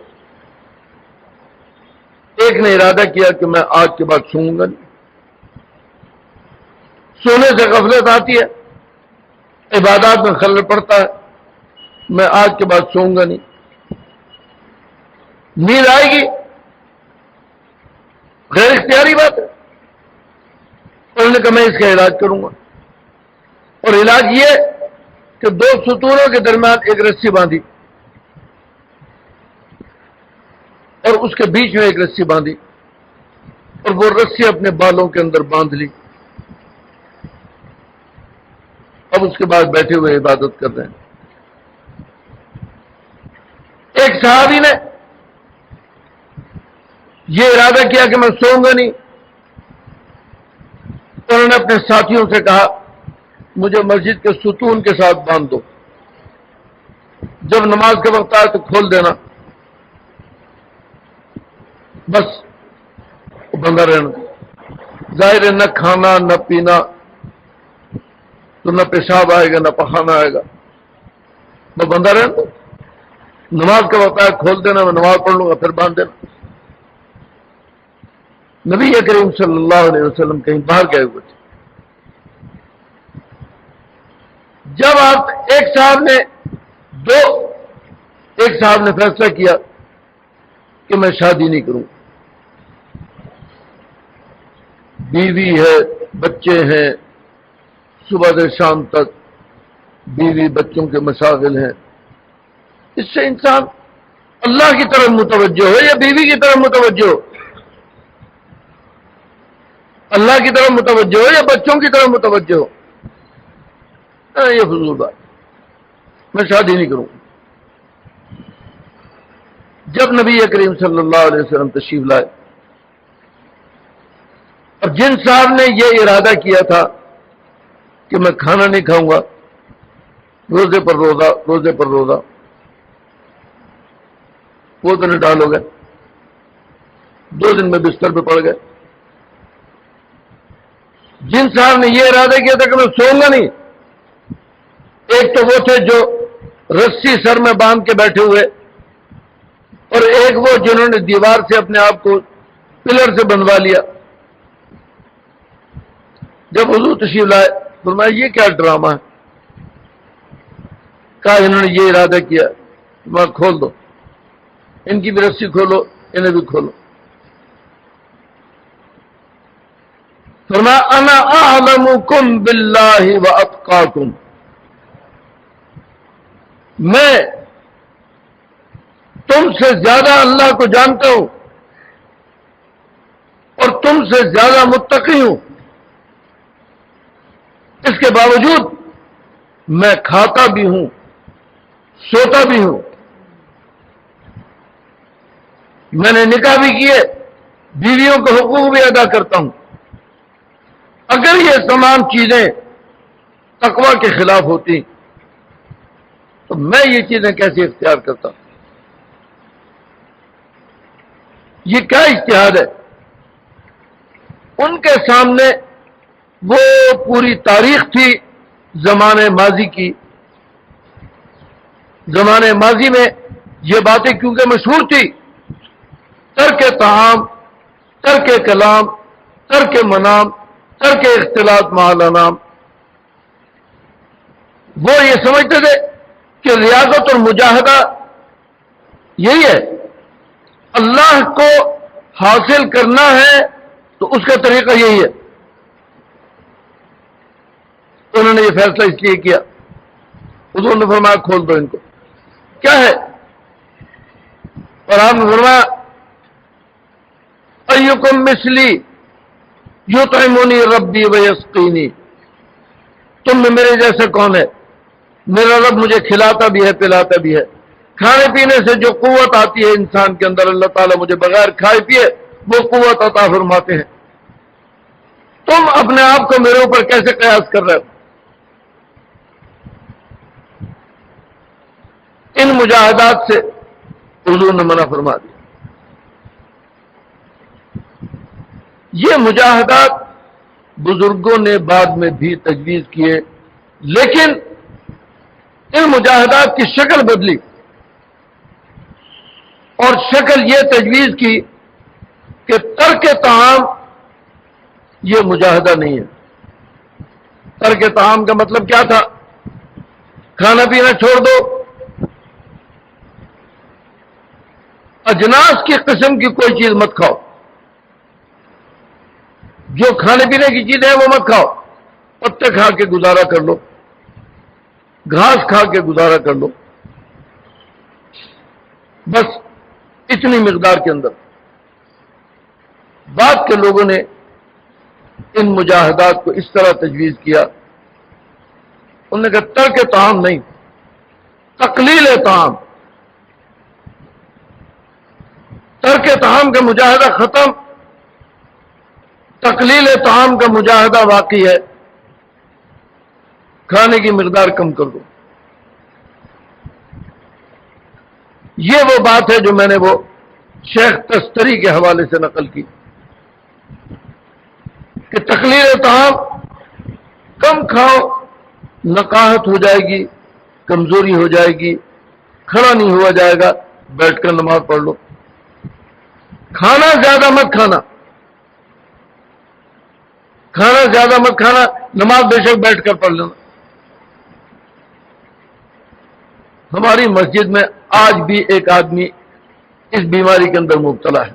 ایک نے ارادہ کیا کہ میں آج کے بعد سوؤں گا نہیں، سونے سے غفلت آتی ہے، عبادات میں خلل پڑتا ہے، میں آج کے بعد سوؤں گا نہیں، نیند آئے گی، غیر اختیاری بات ہے، انہوں نے کہا میں اس کا علاج کروں گا، اور علاج یہ کہ 2 ستونوں کے درمیان ایک رسی باندھی، اور اس کے بیچ میں ایک رسی باندھی، اور وہ رسی اپنے بالوں کے اندر باندھ لی، اب اس کے بعد بیٹھے ہوئے عبادت کر رہے ہیں. ایک صحابی نے یہ ارادہ کیا کہ میں سوؤں گا نہیں. انہوں نے اپنے ساتھیوں سے کہا مجھے مسجد کے ستون کے ساتھ باندھ دو، جب نماز کا وقت آئے تو کھول دینا، بس بندہ رہنا. ظاہر ہے نہ کھانا نہ پینا، تو نہ پیشاب آئے گا نہ پخانا آئے گا، میں بندہ رہنا دو. نماز کا وقت آئے کھول دینا، میں نماز پڑھ لوں گا پھر باندھ دینا. نبی کریم صلی اللہ علیہ وسلم کہیں باہر گئے ہوئے تھے. جب آپ ایک صاحب نے فیصلہ کیا کہ میں شادی نہیں کروں، بیوی ہے، بچے ہیں، صبح سے شام تک بیوی بچوں کے مشاغل ہیں. اس سے انسان اللہ کی طرف متوجہ ہو یا بیوی کی طرف متوجہ ہو، اللہ کی طرف متوجہ ہو یا بچوں کی طرف متوجہ ہو، یہ فضول بات، میں شادی نہیں کروں. جب نبی کریم صلی اللہ علیہ وسلم تشریف لائے اور جن صاحب نے یہ ارادہ کیا تھا کہ میں کھانا نہیں کھاؤں گا، روزے پر روزہ، وہ تو نڈال ہو گئے، 2 دن میں بستر پہ پڑ گئے. جن صاحب نے یہ ارادہ کیا تھا کہ میں سوؤں گا نہیں، ایک تو وہ تھے جو رسی سر میں باندھ کے بیٹھے ہوئے، اور ایک وہ جنہوں نے دیوار سے اپنے آپ کو پلر سے بندھوا لیا. جب حضور تشریف لائے فرمایا یہ کیا ڈرامہ ہے؟ کہا انہوں نے یہ ارادہ کیا، میں کھول دو، ان کی بھی رسی کھولو، انہیں بھی کھولو. فرمایا انا اعلمکم باللہ واتقاکم، میں تم سے زیادہ اللہ کو جانتا ہوں اور تم سے زیادہ متقی ہوں. اس کے باوجود میں کھاتا بھی ہوں، سوتا بھی ہوں، میں نے نکاح بھی کیے، بیویوں کے حقوق بھی ادا کرتا ہوں. اگر یہ تمام چیزیں تقوی کے خلاف ہوتی تو میں یہ چیزیں کیسے اختیار کرتا؟ یہ کیا اجتہاد ہے؟ ان کے سامنے وہ پوری تاریخ تھی زمانے ماضی کی. زمانے ماضی میں یہ باتیں کیونکہ مشہور تھی، ترک طعام، ترک کلام، ترک منام، ترک اختلاط مع الانام. وہ یہ سمجھتے تھے کہ ریاضت اور مجاہدہ یہی ہے، اللہ کو حاصل کرنا ہے تو اس کا طریقہ یہی ہے. انہوں نے یہ فیصلہ اس لیے کیا. حضور نے فرمایا کھول دو ان کو. کیا ہے؟ اور آپ نے فرمایا ایکم مثلی یطعمنی ربی ویسقینی، تم میں میرے جیسا کون ہے؟ میرا رب مجھے کھلاتا بھی ہے پلاتا بھی ہے. کھانے پینے سے جو قوت آتی ہے انسان کے اندر، اللہ تعالیٰ مجھے بغیر کھائے پیے وہ قوت عطا فرماتے ہیں. تم اپنے آپ کو میرے اوپر کیسے قیاس کر رہے ہو؟ ان مجاہدات سے حضور نے منع فرما دیا. یہ مجاہدات بزرگوں نے بعد میں بھی تجویز کیے، لیکن ان مجاہدات کی شکل بدلی اور شکل یہ تجویز کی کہ ترک طعام یہ مجاہدہ نہیں ہے. ترک طعام کا مطلب کیا تھا؟ کھانا پینا چھوڑ دو، اجناس کی قسم کی کوئی چیز مت کھاؤ، جو کھانے پینے کی چیزیں ہیں وہ مت کھاؤ. پتے کھا کے گزارا کر لو، گھاس کھا کے گزارا کر لو، بس اتنی مقدار کے اندر. بعد کے لوگوں نے ان مجاہدات کو اس طرح تجویز کیا انہوں نے کہا ترک طعام نہیں، تقلیل طعام. ترک طعام کا مجاہدہ ختم، تقلیل طعام کا مجاہدہ باقی ہے. کھانے کی مقدار کم کر دو. یہ وہ بات ہے جو میں نے وہ شیخ تستری کے حوالے سے نقل کی کہ تقلیل طعام کم کھاؤ، نقاہت ہو جائے گی، کمزوری ہو جائے گی، کھڑا نہیں ہوا جائے گا، بیٹھ کر نماز پڑھ لو. کھانا زیادہ مت کھانا، کھانا زیادہ مت کھانا، نماز بے شک بیٹھ کر پڑھ لینا. ہماری مسجد میں آج بھی ایک آدمی اس بیماری کے اندر مبتلا ہے.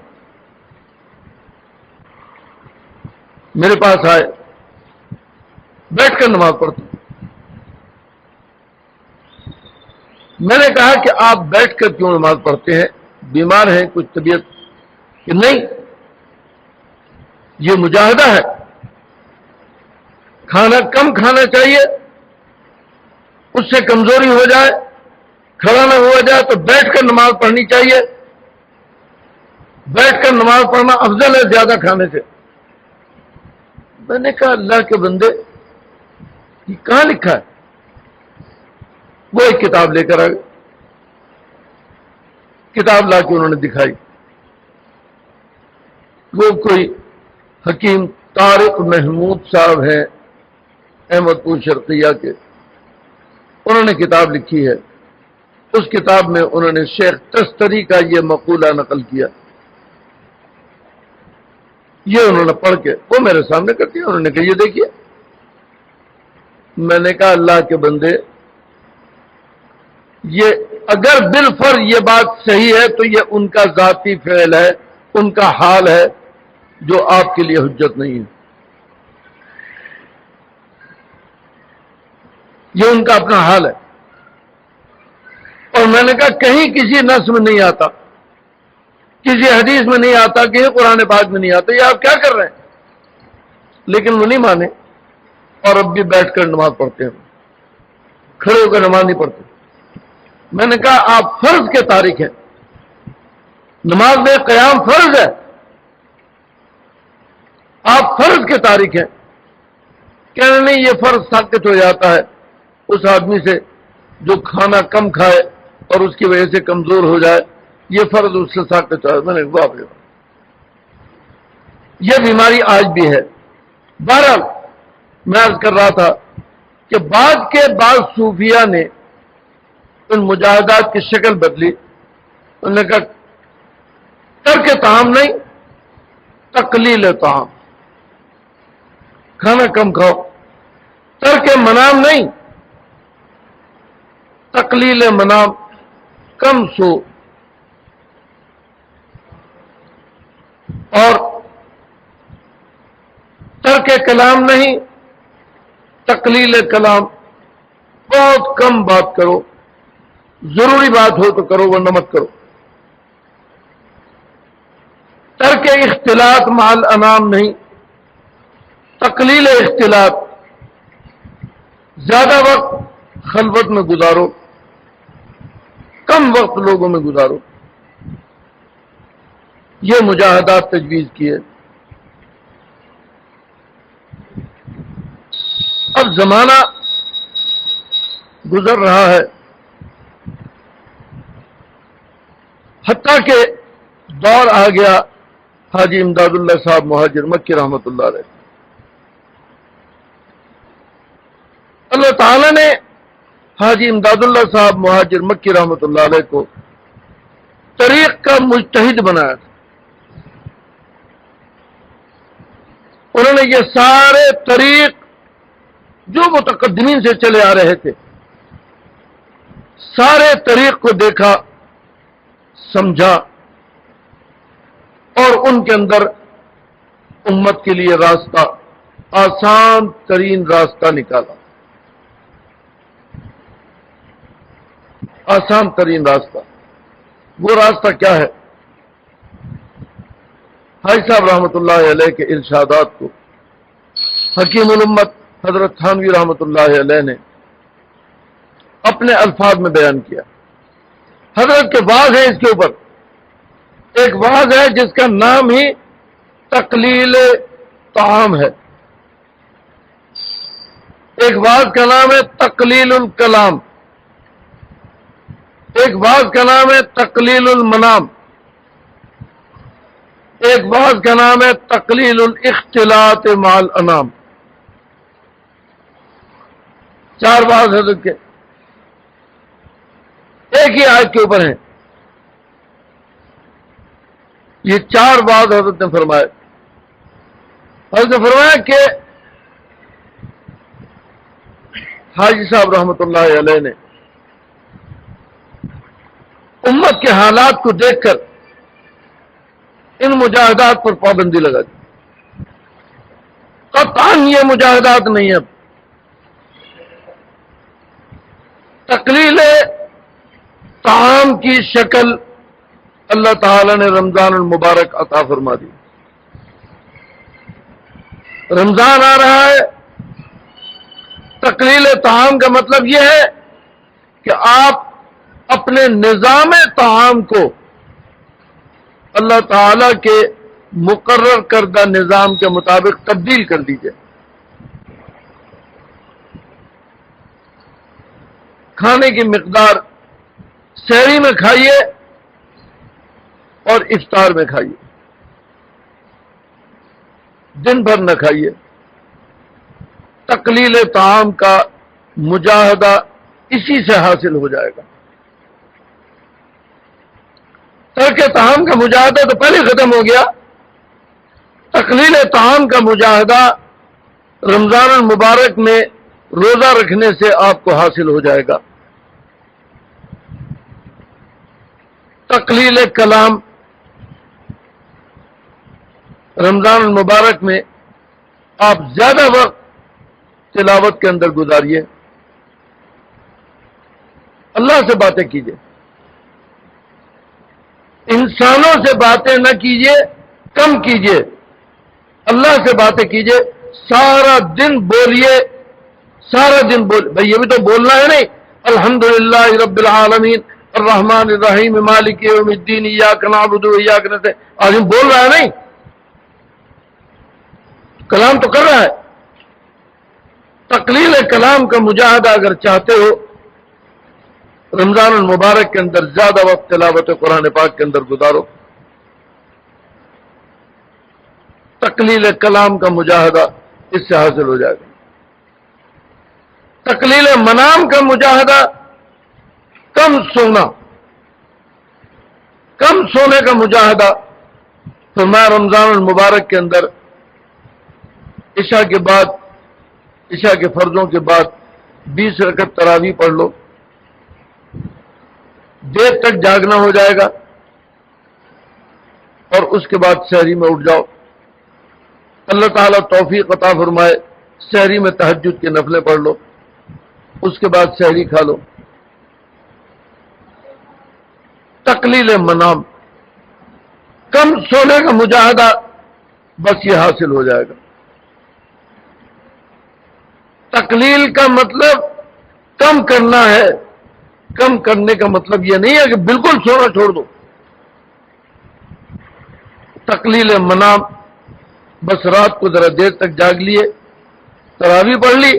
میرے پاس آئے، بیٹھ کر نماز پڑھتا ہوں. میں نے کہا کہ آپ بیٹھ کر کیوں نماز پڑھتے ہیں؟ بیمار ہیں، کچھ طبیعت؟ کہ نہیں، یہ مجاہدہ ہے، کھانا کم کھانا چاہیے، اس سے کمزوری ہو جائے، کھڑا نہ ہوا جائے تو بیٹھ کر نماز پڑھنی چاہیے. بیٹھ کر نماز پڑھنا افضل ہے زیادہ کھانے سے. میں نے کہا اللہ کے بندے، یہ کہاں لکھا ہے؟ وہ ایک کتاب لے کر آئے، کتاب لا کے انہوں نے دکھائی. وہ کوئی حکیم طارق محمود صاحب ہیں احمد پور شرقیہ کے، انہوں نے کتاب لکھی ہے. اس کتاب میں انہوں نے شیخ تستری کا یہ مقولہ نقل کیا. یہ انہوں نے پڑھ کے وہ میرے سامنے کر دیا. انہوں نے کہا یہ دیکھیے. میں نے کہا اللہ کے بندے، یہ اگر بالفرض یہ بات صحیح ہے تو یہ ان کا ذاتی فعل ہے، ان کا حال ہے، جو آپ کے لیے حجت نہیں ہے. یہ ان کا اپنا حال ہے. اور میں نے کہا کہیں کسی نص میں نہیں آتا، کسی حدیث میں نہیں آتا، کسی قرآن پاک میں نہیں آتا. یہ آپ کیا کر رہے ہیں؟ لیکن وہ نہیں مانے اور اب بھی بیٹھ کر نماز پڑھتے ہیں، کھڑے ہو کر نماز نہیں پڑھتے. میں نے کہا آپ فرض کے تارک ہیں، نماز میں قیام فرض ہے، آپ فرض کے تارک ہیں. کہنے نہیں یہ فرض ثابت ہو جاتا ہے اس آدمی سے جو کھانا کم کھائے اور اس کی وجہ سے کمزور ہو جائے، یہ فرض اس سے ثابت ہو. میں نے کہا یہ بیماری آج بھی ہے. بہرحال میں عرض کر رہا تھا کہ بعد کے بعض صوفیہ نے ان مجاہدات کی شکل بدلی. انہوں نے کہا ترک طعام نہیں، تقلیل طعام، کھانا کم کھاؤ. ترک منام نہیں، تقلیل منام، کم سو. اور ترک کلام نہیں، تقلیل کلام، بہت کم بات کرو، ضروری بات ہو تو کرو ورنہ مت کرو. ترک اختلاط مع الانام نہیں، تقلیل اختلاط، زیادہ وقت خلوت میں گزارو، کم وقت لوگوں میں گزارو. یہ مجاہدات تجویز کیے. اب زمانہ گزر رہا ہے، حتیٰ کہ دور آ گیا حاجی امداد اللہ صاحب مہاجر مکی رحمۃ اللہ علیہ. اللہ تعالی نے حاجی امداد اللہ صاحب مہاجر مکی رحمۃ اللہ علیہ کو طریق کا مجتہد بنایا تھا. انہوں نے یہ سارے طریق جو متقدمین سے چلے آ رہے تھے، سارے طریق کو دیکھا، سمجھا، اور ان کے اندر امت کے لیے راستہ، آسان ترین راستہ نکالا. آسان ترین راستہ. وہ راستہ کیا ہے؟ حاجی صاحب رحمۃ اللہ علیہ کے ارشادات کو حکیم الامت حضرت تھانوی رحمۃ اللہ علیہ نے اپنے الفاظ میں بیان کیا. حضرت کے واعظ ہے اس کے اوپر. ایک واعظ ہے جس کا نام ہی تقلیل طعام ہے. ایک واعظ کا نام ہے تقلیل الکلام. ایک واعظ کا نام ہے تقلیل المنام. ایک واعظ کا نام ہے تقلیل الاختلاط مع الانام. 4 واعظ حضرت کے ایک ہی آیت کے اوپر ہیں. یہ 4 واعظ حضرت نے فرمائے. حضرت نے فرمایا کہ حاجی صاحب رحمۃ اللہ علیہ نے امت کے حالات کو دیکھ کر ان مجاہدات پر پابندی لگا دی. قطعاً یہ مجاہدات نہیں ہے. تقلیل طعام کی شکل اللہ تعالی نے رمضان المبارک عطا فرما دی. رمضان آ رہا ہے. تقلیل طعام کا مطلب یہ ہے کہ آپ اپنے نظام طعام کو اللہ تعالی کے مقرر کردہ نظام کے مطابق تبدیل کر دیجئے. کھانے کی مقدار سحری میں کھائیے اور افطار میں کھائیے. دن بھر نہ کھائیے. تقلیل طعام کا مجاہدہ اسی سے حاصل ہو جائے گا. ترک طعام کا مجاہدہ تو پہلے ختم ہو گیا. تقلیل طعام کا مجاہدہ رمضان المبارک میں روزہ رکھنے سے آپ کو حاصل ہو جائے گا. تقلیل کلام رمضان المبارک میں آپ زیادہ وقت تلاوت کے اندر گزاریے. اللہ سے باتیں کیجیے. انسانوں سے باتیں نہ کیجیے، کم کیجیے. اللہ سے باتیں کیجیے. سارا دن بولیے. سارا دن بھائی یہ بھی تو بولنا ہے نہیں. الحمدللہ رب العالمین الرحمن الرحیم مالک یوم الدین ایاک نعبد و ایاک نستعین. آدمی بول رہا ہے نہیں، کلام تو کر رہا ہے. تقلیل کلام کا مجاہدہ اگر چاہتے ہو رمضان المبارک کے اندر زیادہ وقت تلاوت قرآن پاک کے اندر گزارو. تقلیل کلام کا مجاہدہ اس سے حاصل ہو جائے گا. تقلیل منام کا مجاہدہ کم سونا. کم سونے کا مجاہدہ. تو میں رمضان المبارک کے اندر عشاء کے بعد، عشاء کے فرضوں کے بعد 20 رکعت تراویح پڑھ لو. دیر تک جاگنا ہو جائے گا اور اس کے بعد سحری میں اٹھ جاؤ. اللہ تعالیٰ توفیق عطا فرمائے. سحری میں تہجد کے نفلیں پڑھ لو. اس کے بعد سحری کھا لو. تقلیل منام کم سونے کا مجاہدہ بس یہ حاصل ہو جائے گا. تقلیل کا مطلب کم کرنا ہے. کم کرنے کا مطلب یہ نہیں ہے کہ بالکل سونا چھوڑ دو. تقلیل منام بس رات کو ذرا دیر تک جاگ لیے، تراویح پڑھ لی،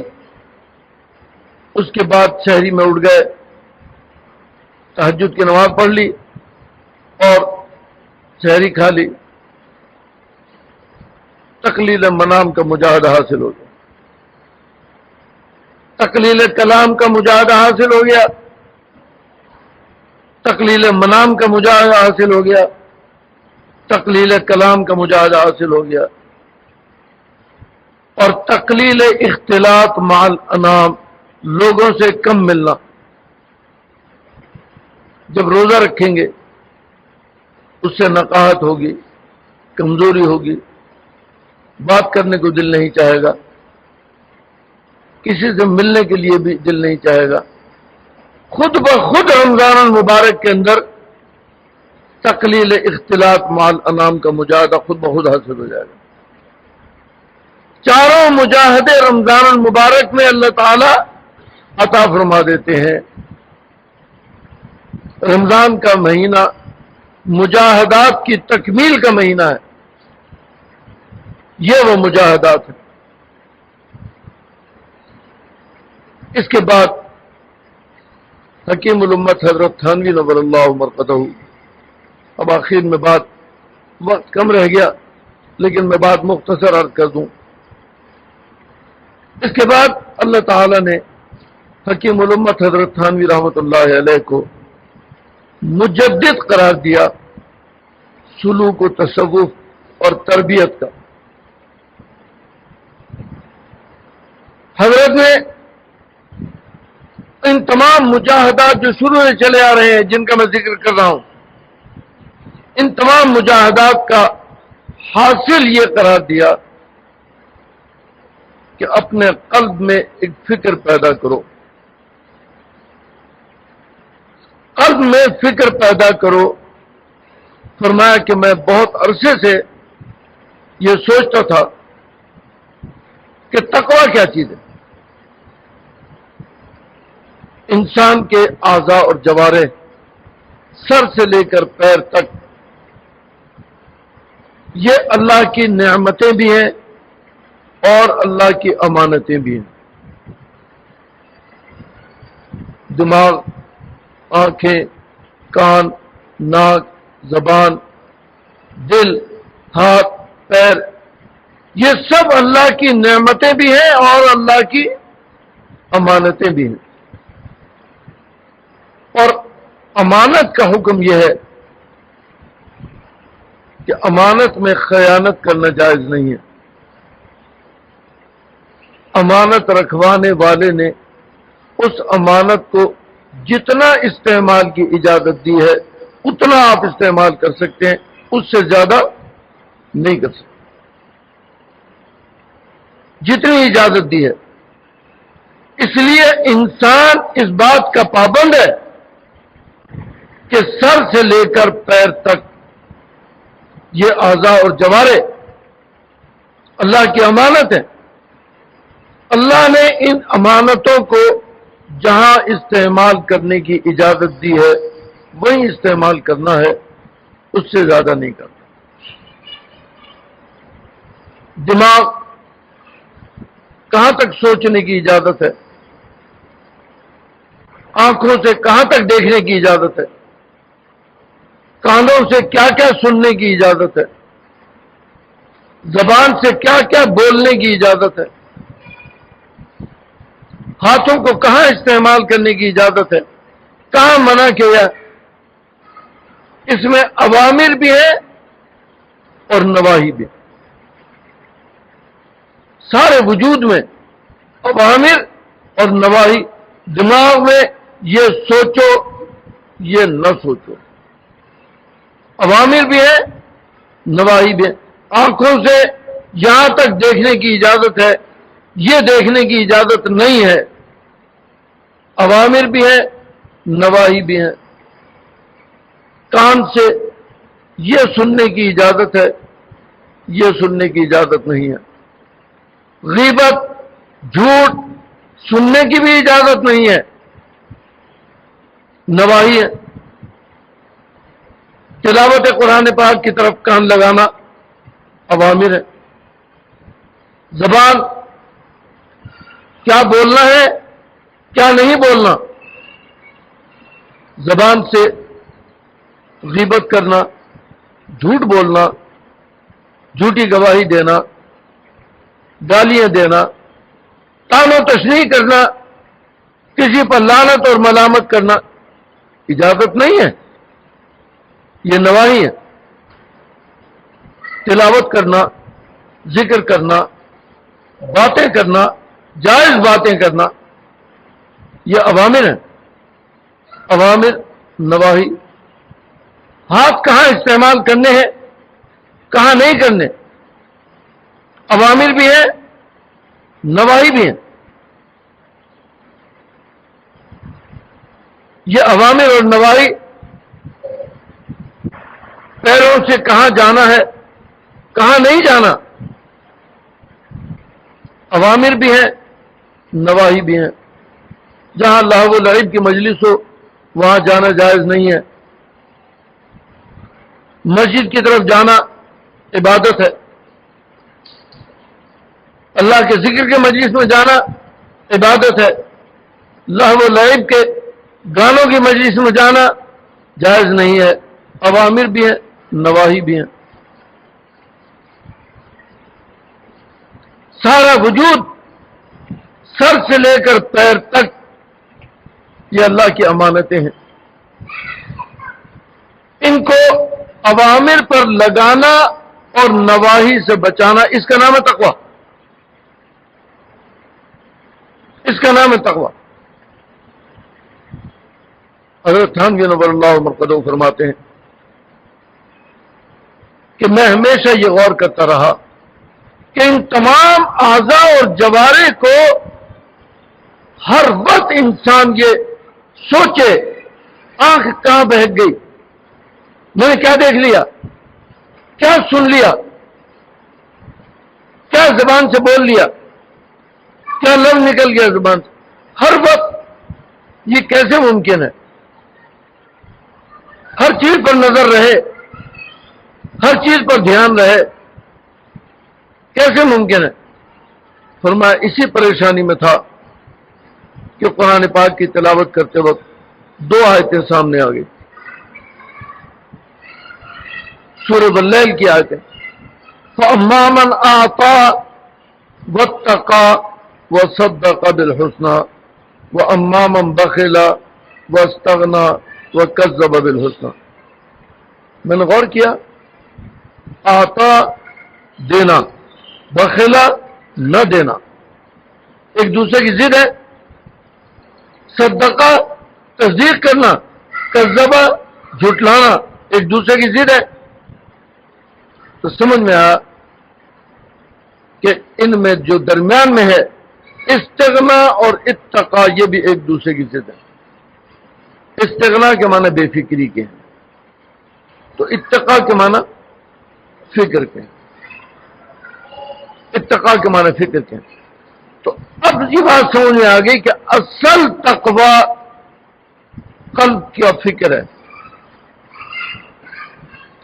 اس کے بعد سحری میں اٹھ گئے، تہجد کی نماز پڑھ لی اور سحری کھا لی. تقلیل منام کا مجاہدہ حاصل ہو گیا. تقلیل کلام کا مجاہدہ حاصل ہو گیا. تقلیل منام کا مجاہدہ حاصل ہو گیا. تقلیل کلام کا مجاہدہ حاصل ہو گیا. اور تقلیل اختلاط مع الانام، لوگوں سے کم ملنا. جب روزہ رکھیں گے اس سے نقاہت ہوگی، کمزوری ہوگی، بات کرنے کو دل نہیں چاہے گا، کسی سے ملنے کے لیے بھی دل نہیں چاہے گا. خود بخود رمضان المبارک کے اندر تقلیل اختلاط مع الانام کا مجاہدہ خود بخود حاصل ہو جائے گا. چاروں مجاہدے رمضان المبارک میں اللہ تعالی عطا فرما دیتے ہیں. رمضان کا مہینہ مجاہدات کی تکمیل کا مہینہ ہے. یہ وہ مجاہدات ہیں. اس کے بعد حکیم الامت حضرت تھانوی نور اللہ مرقدہ، اب آخر میں وقت کم رہ گیا لیکن میں بات مختصر عرض کر دوں. اس کے بعد اللہ تعالی نے حکیم الامت حضرت تھانوی رحمۃ اللہ علیہ کو مجدد قرار دیا سلوک و تصوف اور تربیت کا. حضرت نے ان تمام مجاہدات جو شروع سے چلے آ رہے ہیں، جن کا میں ذکر کر رہا ہوں، ان تمام مجاہدات کا حاصل یہ قرار دیا کہ اپنے قلب میں ایک فکر پیدا کرو. قلب میں فکر پیدا کرو. فرمایا کہ میں بہت عرصے سے یہ سوچتا تھا کہ تقویٰ کیا چیز ہے. انسان کے اعضاء اور جوارح سر سے لے کر پیر تک یہ اللہ کی نعمتیں بھی ہیں اور اللہ کی امانتیں بھی ہیں. دماغ، آنکھیں، کان، ناک، زبان، دل، ہاتھ، پیر، یہ سب اللہ کی نعمتیں بھی ہیں اور اللہ کی امانتیں بھی ہیں. اور امانت کا حکم یہ ہے کہ امانت میں خیانت کرنا جائز نہیں ہے. امانت رکھوانے والے نے اس امانت کو جتنا استعمال کی اجازت دی ہے اتنا آپ استعمال کر سکتے ہیں، اس سے زیادہ نہیں کر سکتے. جتنی اجازت دی ہے. اس لیے انسان اس بات کا پابند ہے کہ سر سے لے کر پیر تک یہ اعضاء اور جوارح اللہ کی امانت ہے. اللہ نے ان امانتوں کو جہاں استعمال کرنے کی اجازت دی ہے وہیں استعمال کرنا ہے، اس سے زیادہ نہیں کرنا. دماغ، کہاں تک سوچنے کی اجازت ہے؟ آنکھوں سے کہاں تک دیکھنے کی اجازت ہے؟ کانوں سے کیا کیا سننے کی اجازت ہے؟ زبان سے کیا کیا بولنے کی اجازت ہے؟ ہاتھوں کو کہاں استعمال کرنے کی اجازت ہے؟ کہاں منع کیا؟ اس میں اوامر بھی ہے اور نواہی بھی. سارے وجود میں اوامر اور نواہی. دماغ میں یہ سوچو، یہ نہ سوچو. اوامر بھی ہے، نواہی بھی ہے. آنکھوں سے یہاں تک دیکھنے کی اجازت ہے، یہ دیکھنے کی اجازت نہیں ہے. اوامر بھی ہے، نواہی بھی ہے. کان سے یہ سننے کی اجازت ہے، یہ سننے کی اجازت نہیں ہے. غیبت، جھوٹ سننے کی بھی اجازت نہیں ہے، نواہی ہے. تلاوت قرآن پاک کی طرف کان لگانا اوامر ہے. زبان، کیا بولنا ہے کیا نہیں بولنا. زبان سے غیبت کرنا، جھوٹ بولنا، جھوٹی گواہی دینا، گالیاں دینا، طعن و تشنیع کرنا، کسی پر لعنت اور ملامت کرنا اجازت نہیں ہے، یہ نواہی ہے. تلاوت کرنا، ذکر کرنا، باتیں کرنا، جائز باتیں کرنا، یہ اوامر ہیں. اوامر، نواہی. ہاتھ کہاں استعمال کرنے ہیں، کہاں نہیں کرنے، اوامر بھی ہیں، نواہی بھی ہیں. یہ اوامر اور نواہی. پیروں سے کہاں جانا ہے، کہاں نہیں جانا، اوامر بھی ہیں، نواہی بھی ہیں. جہاں لہو و لعب کی مجلس ہو وہاں جانا جائز نہیں ہے. مسجد کی طرف جانا عبادت ہے. اللہ کے ذکر کے مجلس میں جانا عبادت ہے. لہو و لعب کے گانوں کی مجلس میں جانا جائز نہیں ہے. اوامر بھی ہیں، نواہی بھی ہیں. سارا وجود سر سے لے کر پیر تک یہ اللہ کی امانتیں ہیں. ان کو اوامر پر لگانا اور نواہی سے بچانا، اس کا نام ہے تقویٰ. اس کا نام ہے تقویٰ. حضرت تھانوی نور اللہ مرقدہ فرماتے ہیں کہ میں ہمیشہ یہ غور کرتا رہا کہ ان تمام اعضاء اور جوارے کو ہر وقت انسان یہ سوچے آنکھ کہاں بہک گئی، میں نے کیا دیکھ لیا، کیا سن لیا، کیا زبان سے بول لیا، کیا لفظ نکل گیا زبان سے. ہر وقت یہ کیسے ممکن ہے؟ ہر چیز پر نظر رہے، ہر چیز پر دھیان رہے، کیسے ممکن ہے؟ فرمایا اسی پریشانی میں تھا کہ قرآن پاک کی تلاوت کرتے وقت دو آیتیں سامنے آ گئی. سورہ واللیل کی آیتیں، فَأَمَّا مَنْ أَعْطَىٰ وَاتَّقَىٰ وَصَدَّقَ بِالْحُسْنَىٰ وَأَمَّا مَنْ بَخِلَ وَاسْتَغْنَىٰ وَكَذَّبَ بِالْحُسْنَىٰ. میں نے غور کیا، آتا دینا، بخلا نہ دینا ایک دوسرے کی ضد ہے. صدقہ تصدیق کرنا، کذبہ جھٹلانا ایک دوسرے کی ضد ہے. تو سمجھ میں آیا کہ ان میں جو درمیان میں ہے استغنا اور اتقا، یہ بھی ایک دوسرے کی ضد ہے. استغنا کے معنی بے فکری کے ہیں، تو اتقا کے معنی فکر کے ہیں. اتقا کے معنی فکر کے ہیں. تو اب یہ بات سمجھ میں آ گئی کہ اصل تقوی قلب کا فکر ہے.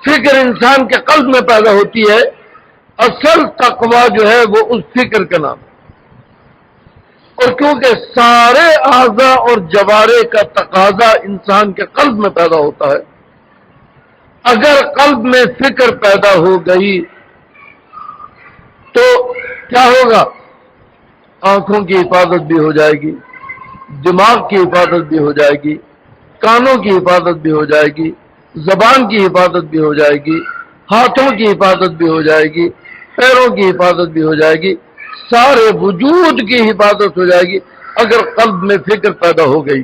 فکر انسان کے قلب میں پیدا ہوتی ہے. اصل تقوی جو ہے وہ اس فکر کا نام ہے. اور کیونکہ سارے اعضاء اور جوارے کا تقاضا انسان کے قلب میں پیدا ہوتا ہے، اگر قلب میں فکر پیدا ہو گئی تو کیا ہوگا؟ آنکھوں کی حفاظت بھی ہو جائے گی، دماغ کی حفاظت بھی ہو جائے گی، کانوں کی حفاظت بھی ہو جائے گی، زبان کی حفاظت بھی ہو جائے گی، ہاتھوں کی حفاظت بھی ہو جائے گی، پیروں کی حفاظت بھی ہو جائے گی، سارے وجود کی حفاظت ہو جائے گی اگر قلب میں فکر پیدا ہو گئی.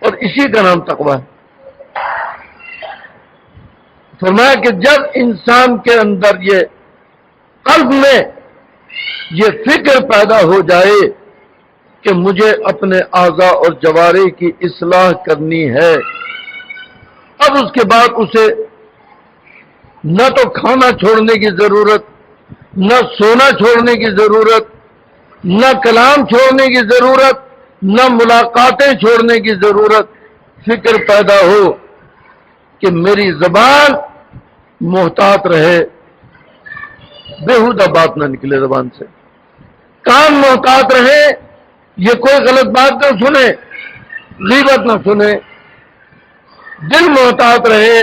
اور اسی کا نام تقویٰ ہے. فرمایا کہ جب انسان کے اندر یہ قلب میں یہ فکر پیدا ہو جائے کہ مجھے اپنے اعضاء اور جوارے کی اصلاح کرنی ہے، اب اس کے بعد اسے نہ تو کھانا چھوڑنے کی ضرورت، نہ سونا چھوڑنے کی ضرورت، نہ کلام چھوڑنے کی ضرورت، نہ ملاقاتیں چھوڑنے کی ضرورت. فکر پیدا ہو کہ میری زبان محتاط رہے، بےہودہ بات نہ نکلے زبان سے، کان محتاط رہے، یہ کوئی غلط بات نہ سنے، غیبت نہ سنے، دل محتاط رہے،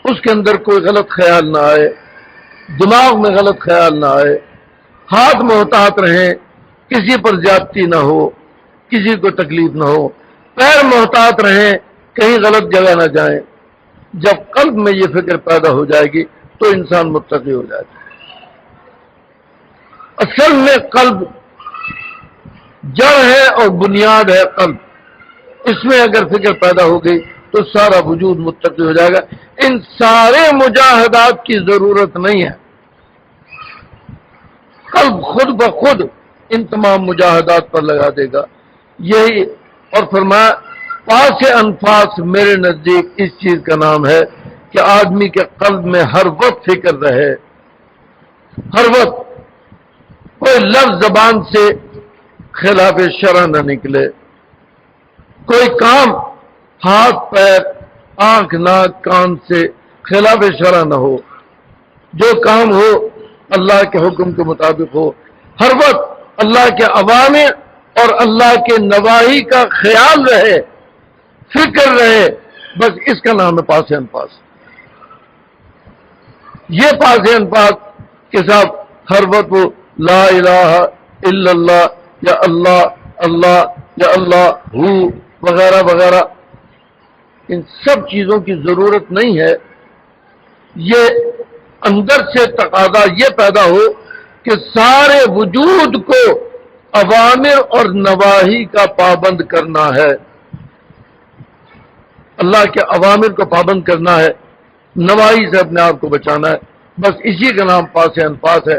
اس کے اندر کوئی غلط خیال نہ آئے، دماغ میں غلط خیال نہ آئے، ہاتھ محتاط رہیں، کسی پر زیادتی نہ ہو، کسی کو تکلیف نہ ہو، پیر محتاط رہیں، کہیں غلط جگہ نہ جائیں. جب قلب میں یہ فکر پیدا ہو جائے گی تو انسان متقی ہو جائے گا. اصل میں قلب جڑ ہے اور بنیاد ہے قلب. اس میں اگر فکر پیدا ہو گئی تو سارا وجود متقی ہو جائے گا. ان سارے مجاہدات کی ضرورت نہیں ہے، قلب خود بخود ان تمام مجاہدات پر لگا دے گا. یہی اور فرمایا پاس انفاس میرے نزدیک اس چیز کا نام ہے کہ آدمی کے قلب میں ہر وقت فکر رہے، ہر وقت کوئی لفظ زبان سے خلاف شرع نہ نکلے، کوئی کام ہاتھ پیر آنکھ ناک کان سے خلاف شرع نہ ہو، جو کام ہو اللہ کے حکم کے مطابق ہو، ہر وقت اللہ کے اوامر اور اللہ کے نواہی کا خیال رہے، فکر رہے، بس اس کا نام ہے پاس انفاس۔ یہ پاس انفاس کے ساتھ ہر وقت وہ لا الہ الا اللہ یا اللہ اللہ یا اللہ ہو وغیرہ وغیرہ، ان سب چیزوں کی ضرورت نہیں ہے۔ یہ اندر سے تقاضا یہ پیدا ہو کہ سارے وجود کو اوامر اور نواہی کا پابند کرنا ہے، اللہ کے اوامر کو پابند کرنا ہے، نواہی سے اپنے آپ کو بچانا ہے، بس اسی کا نام پاس انفاس ہے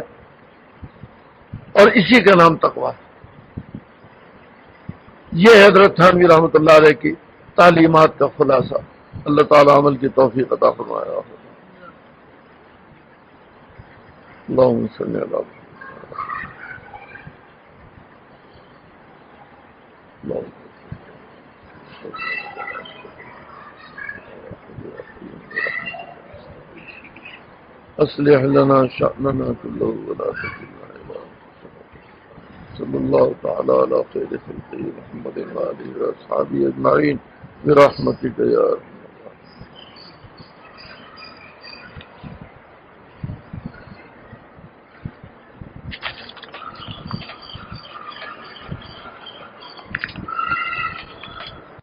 اور اسی کا نام تقویٰ ہے۔ یہ حضرت تھانوی رحمۃ اللہ علیہ کی تعلیمات کا خلاصہ۔ اللہ تعالی عمل کی توفیق عطا فرمایا۔ اللہم صلی علی محمد۔ اصلح لنا شأننا كله ولا تكلنا إلى أنفسنا۔ صلی اللہ تعالی علی خیر خلقہ محمد وآلہ وأصحابہ اجمعین برحمتک یا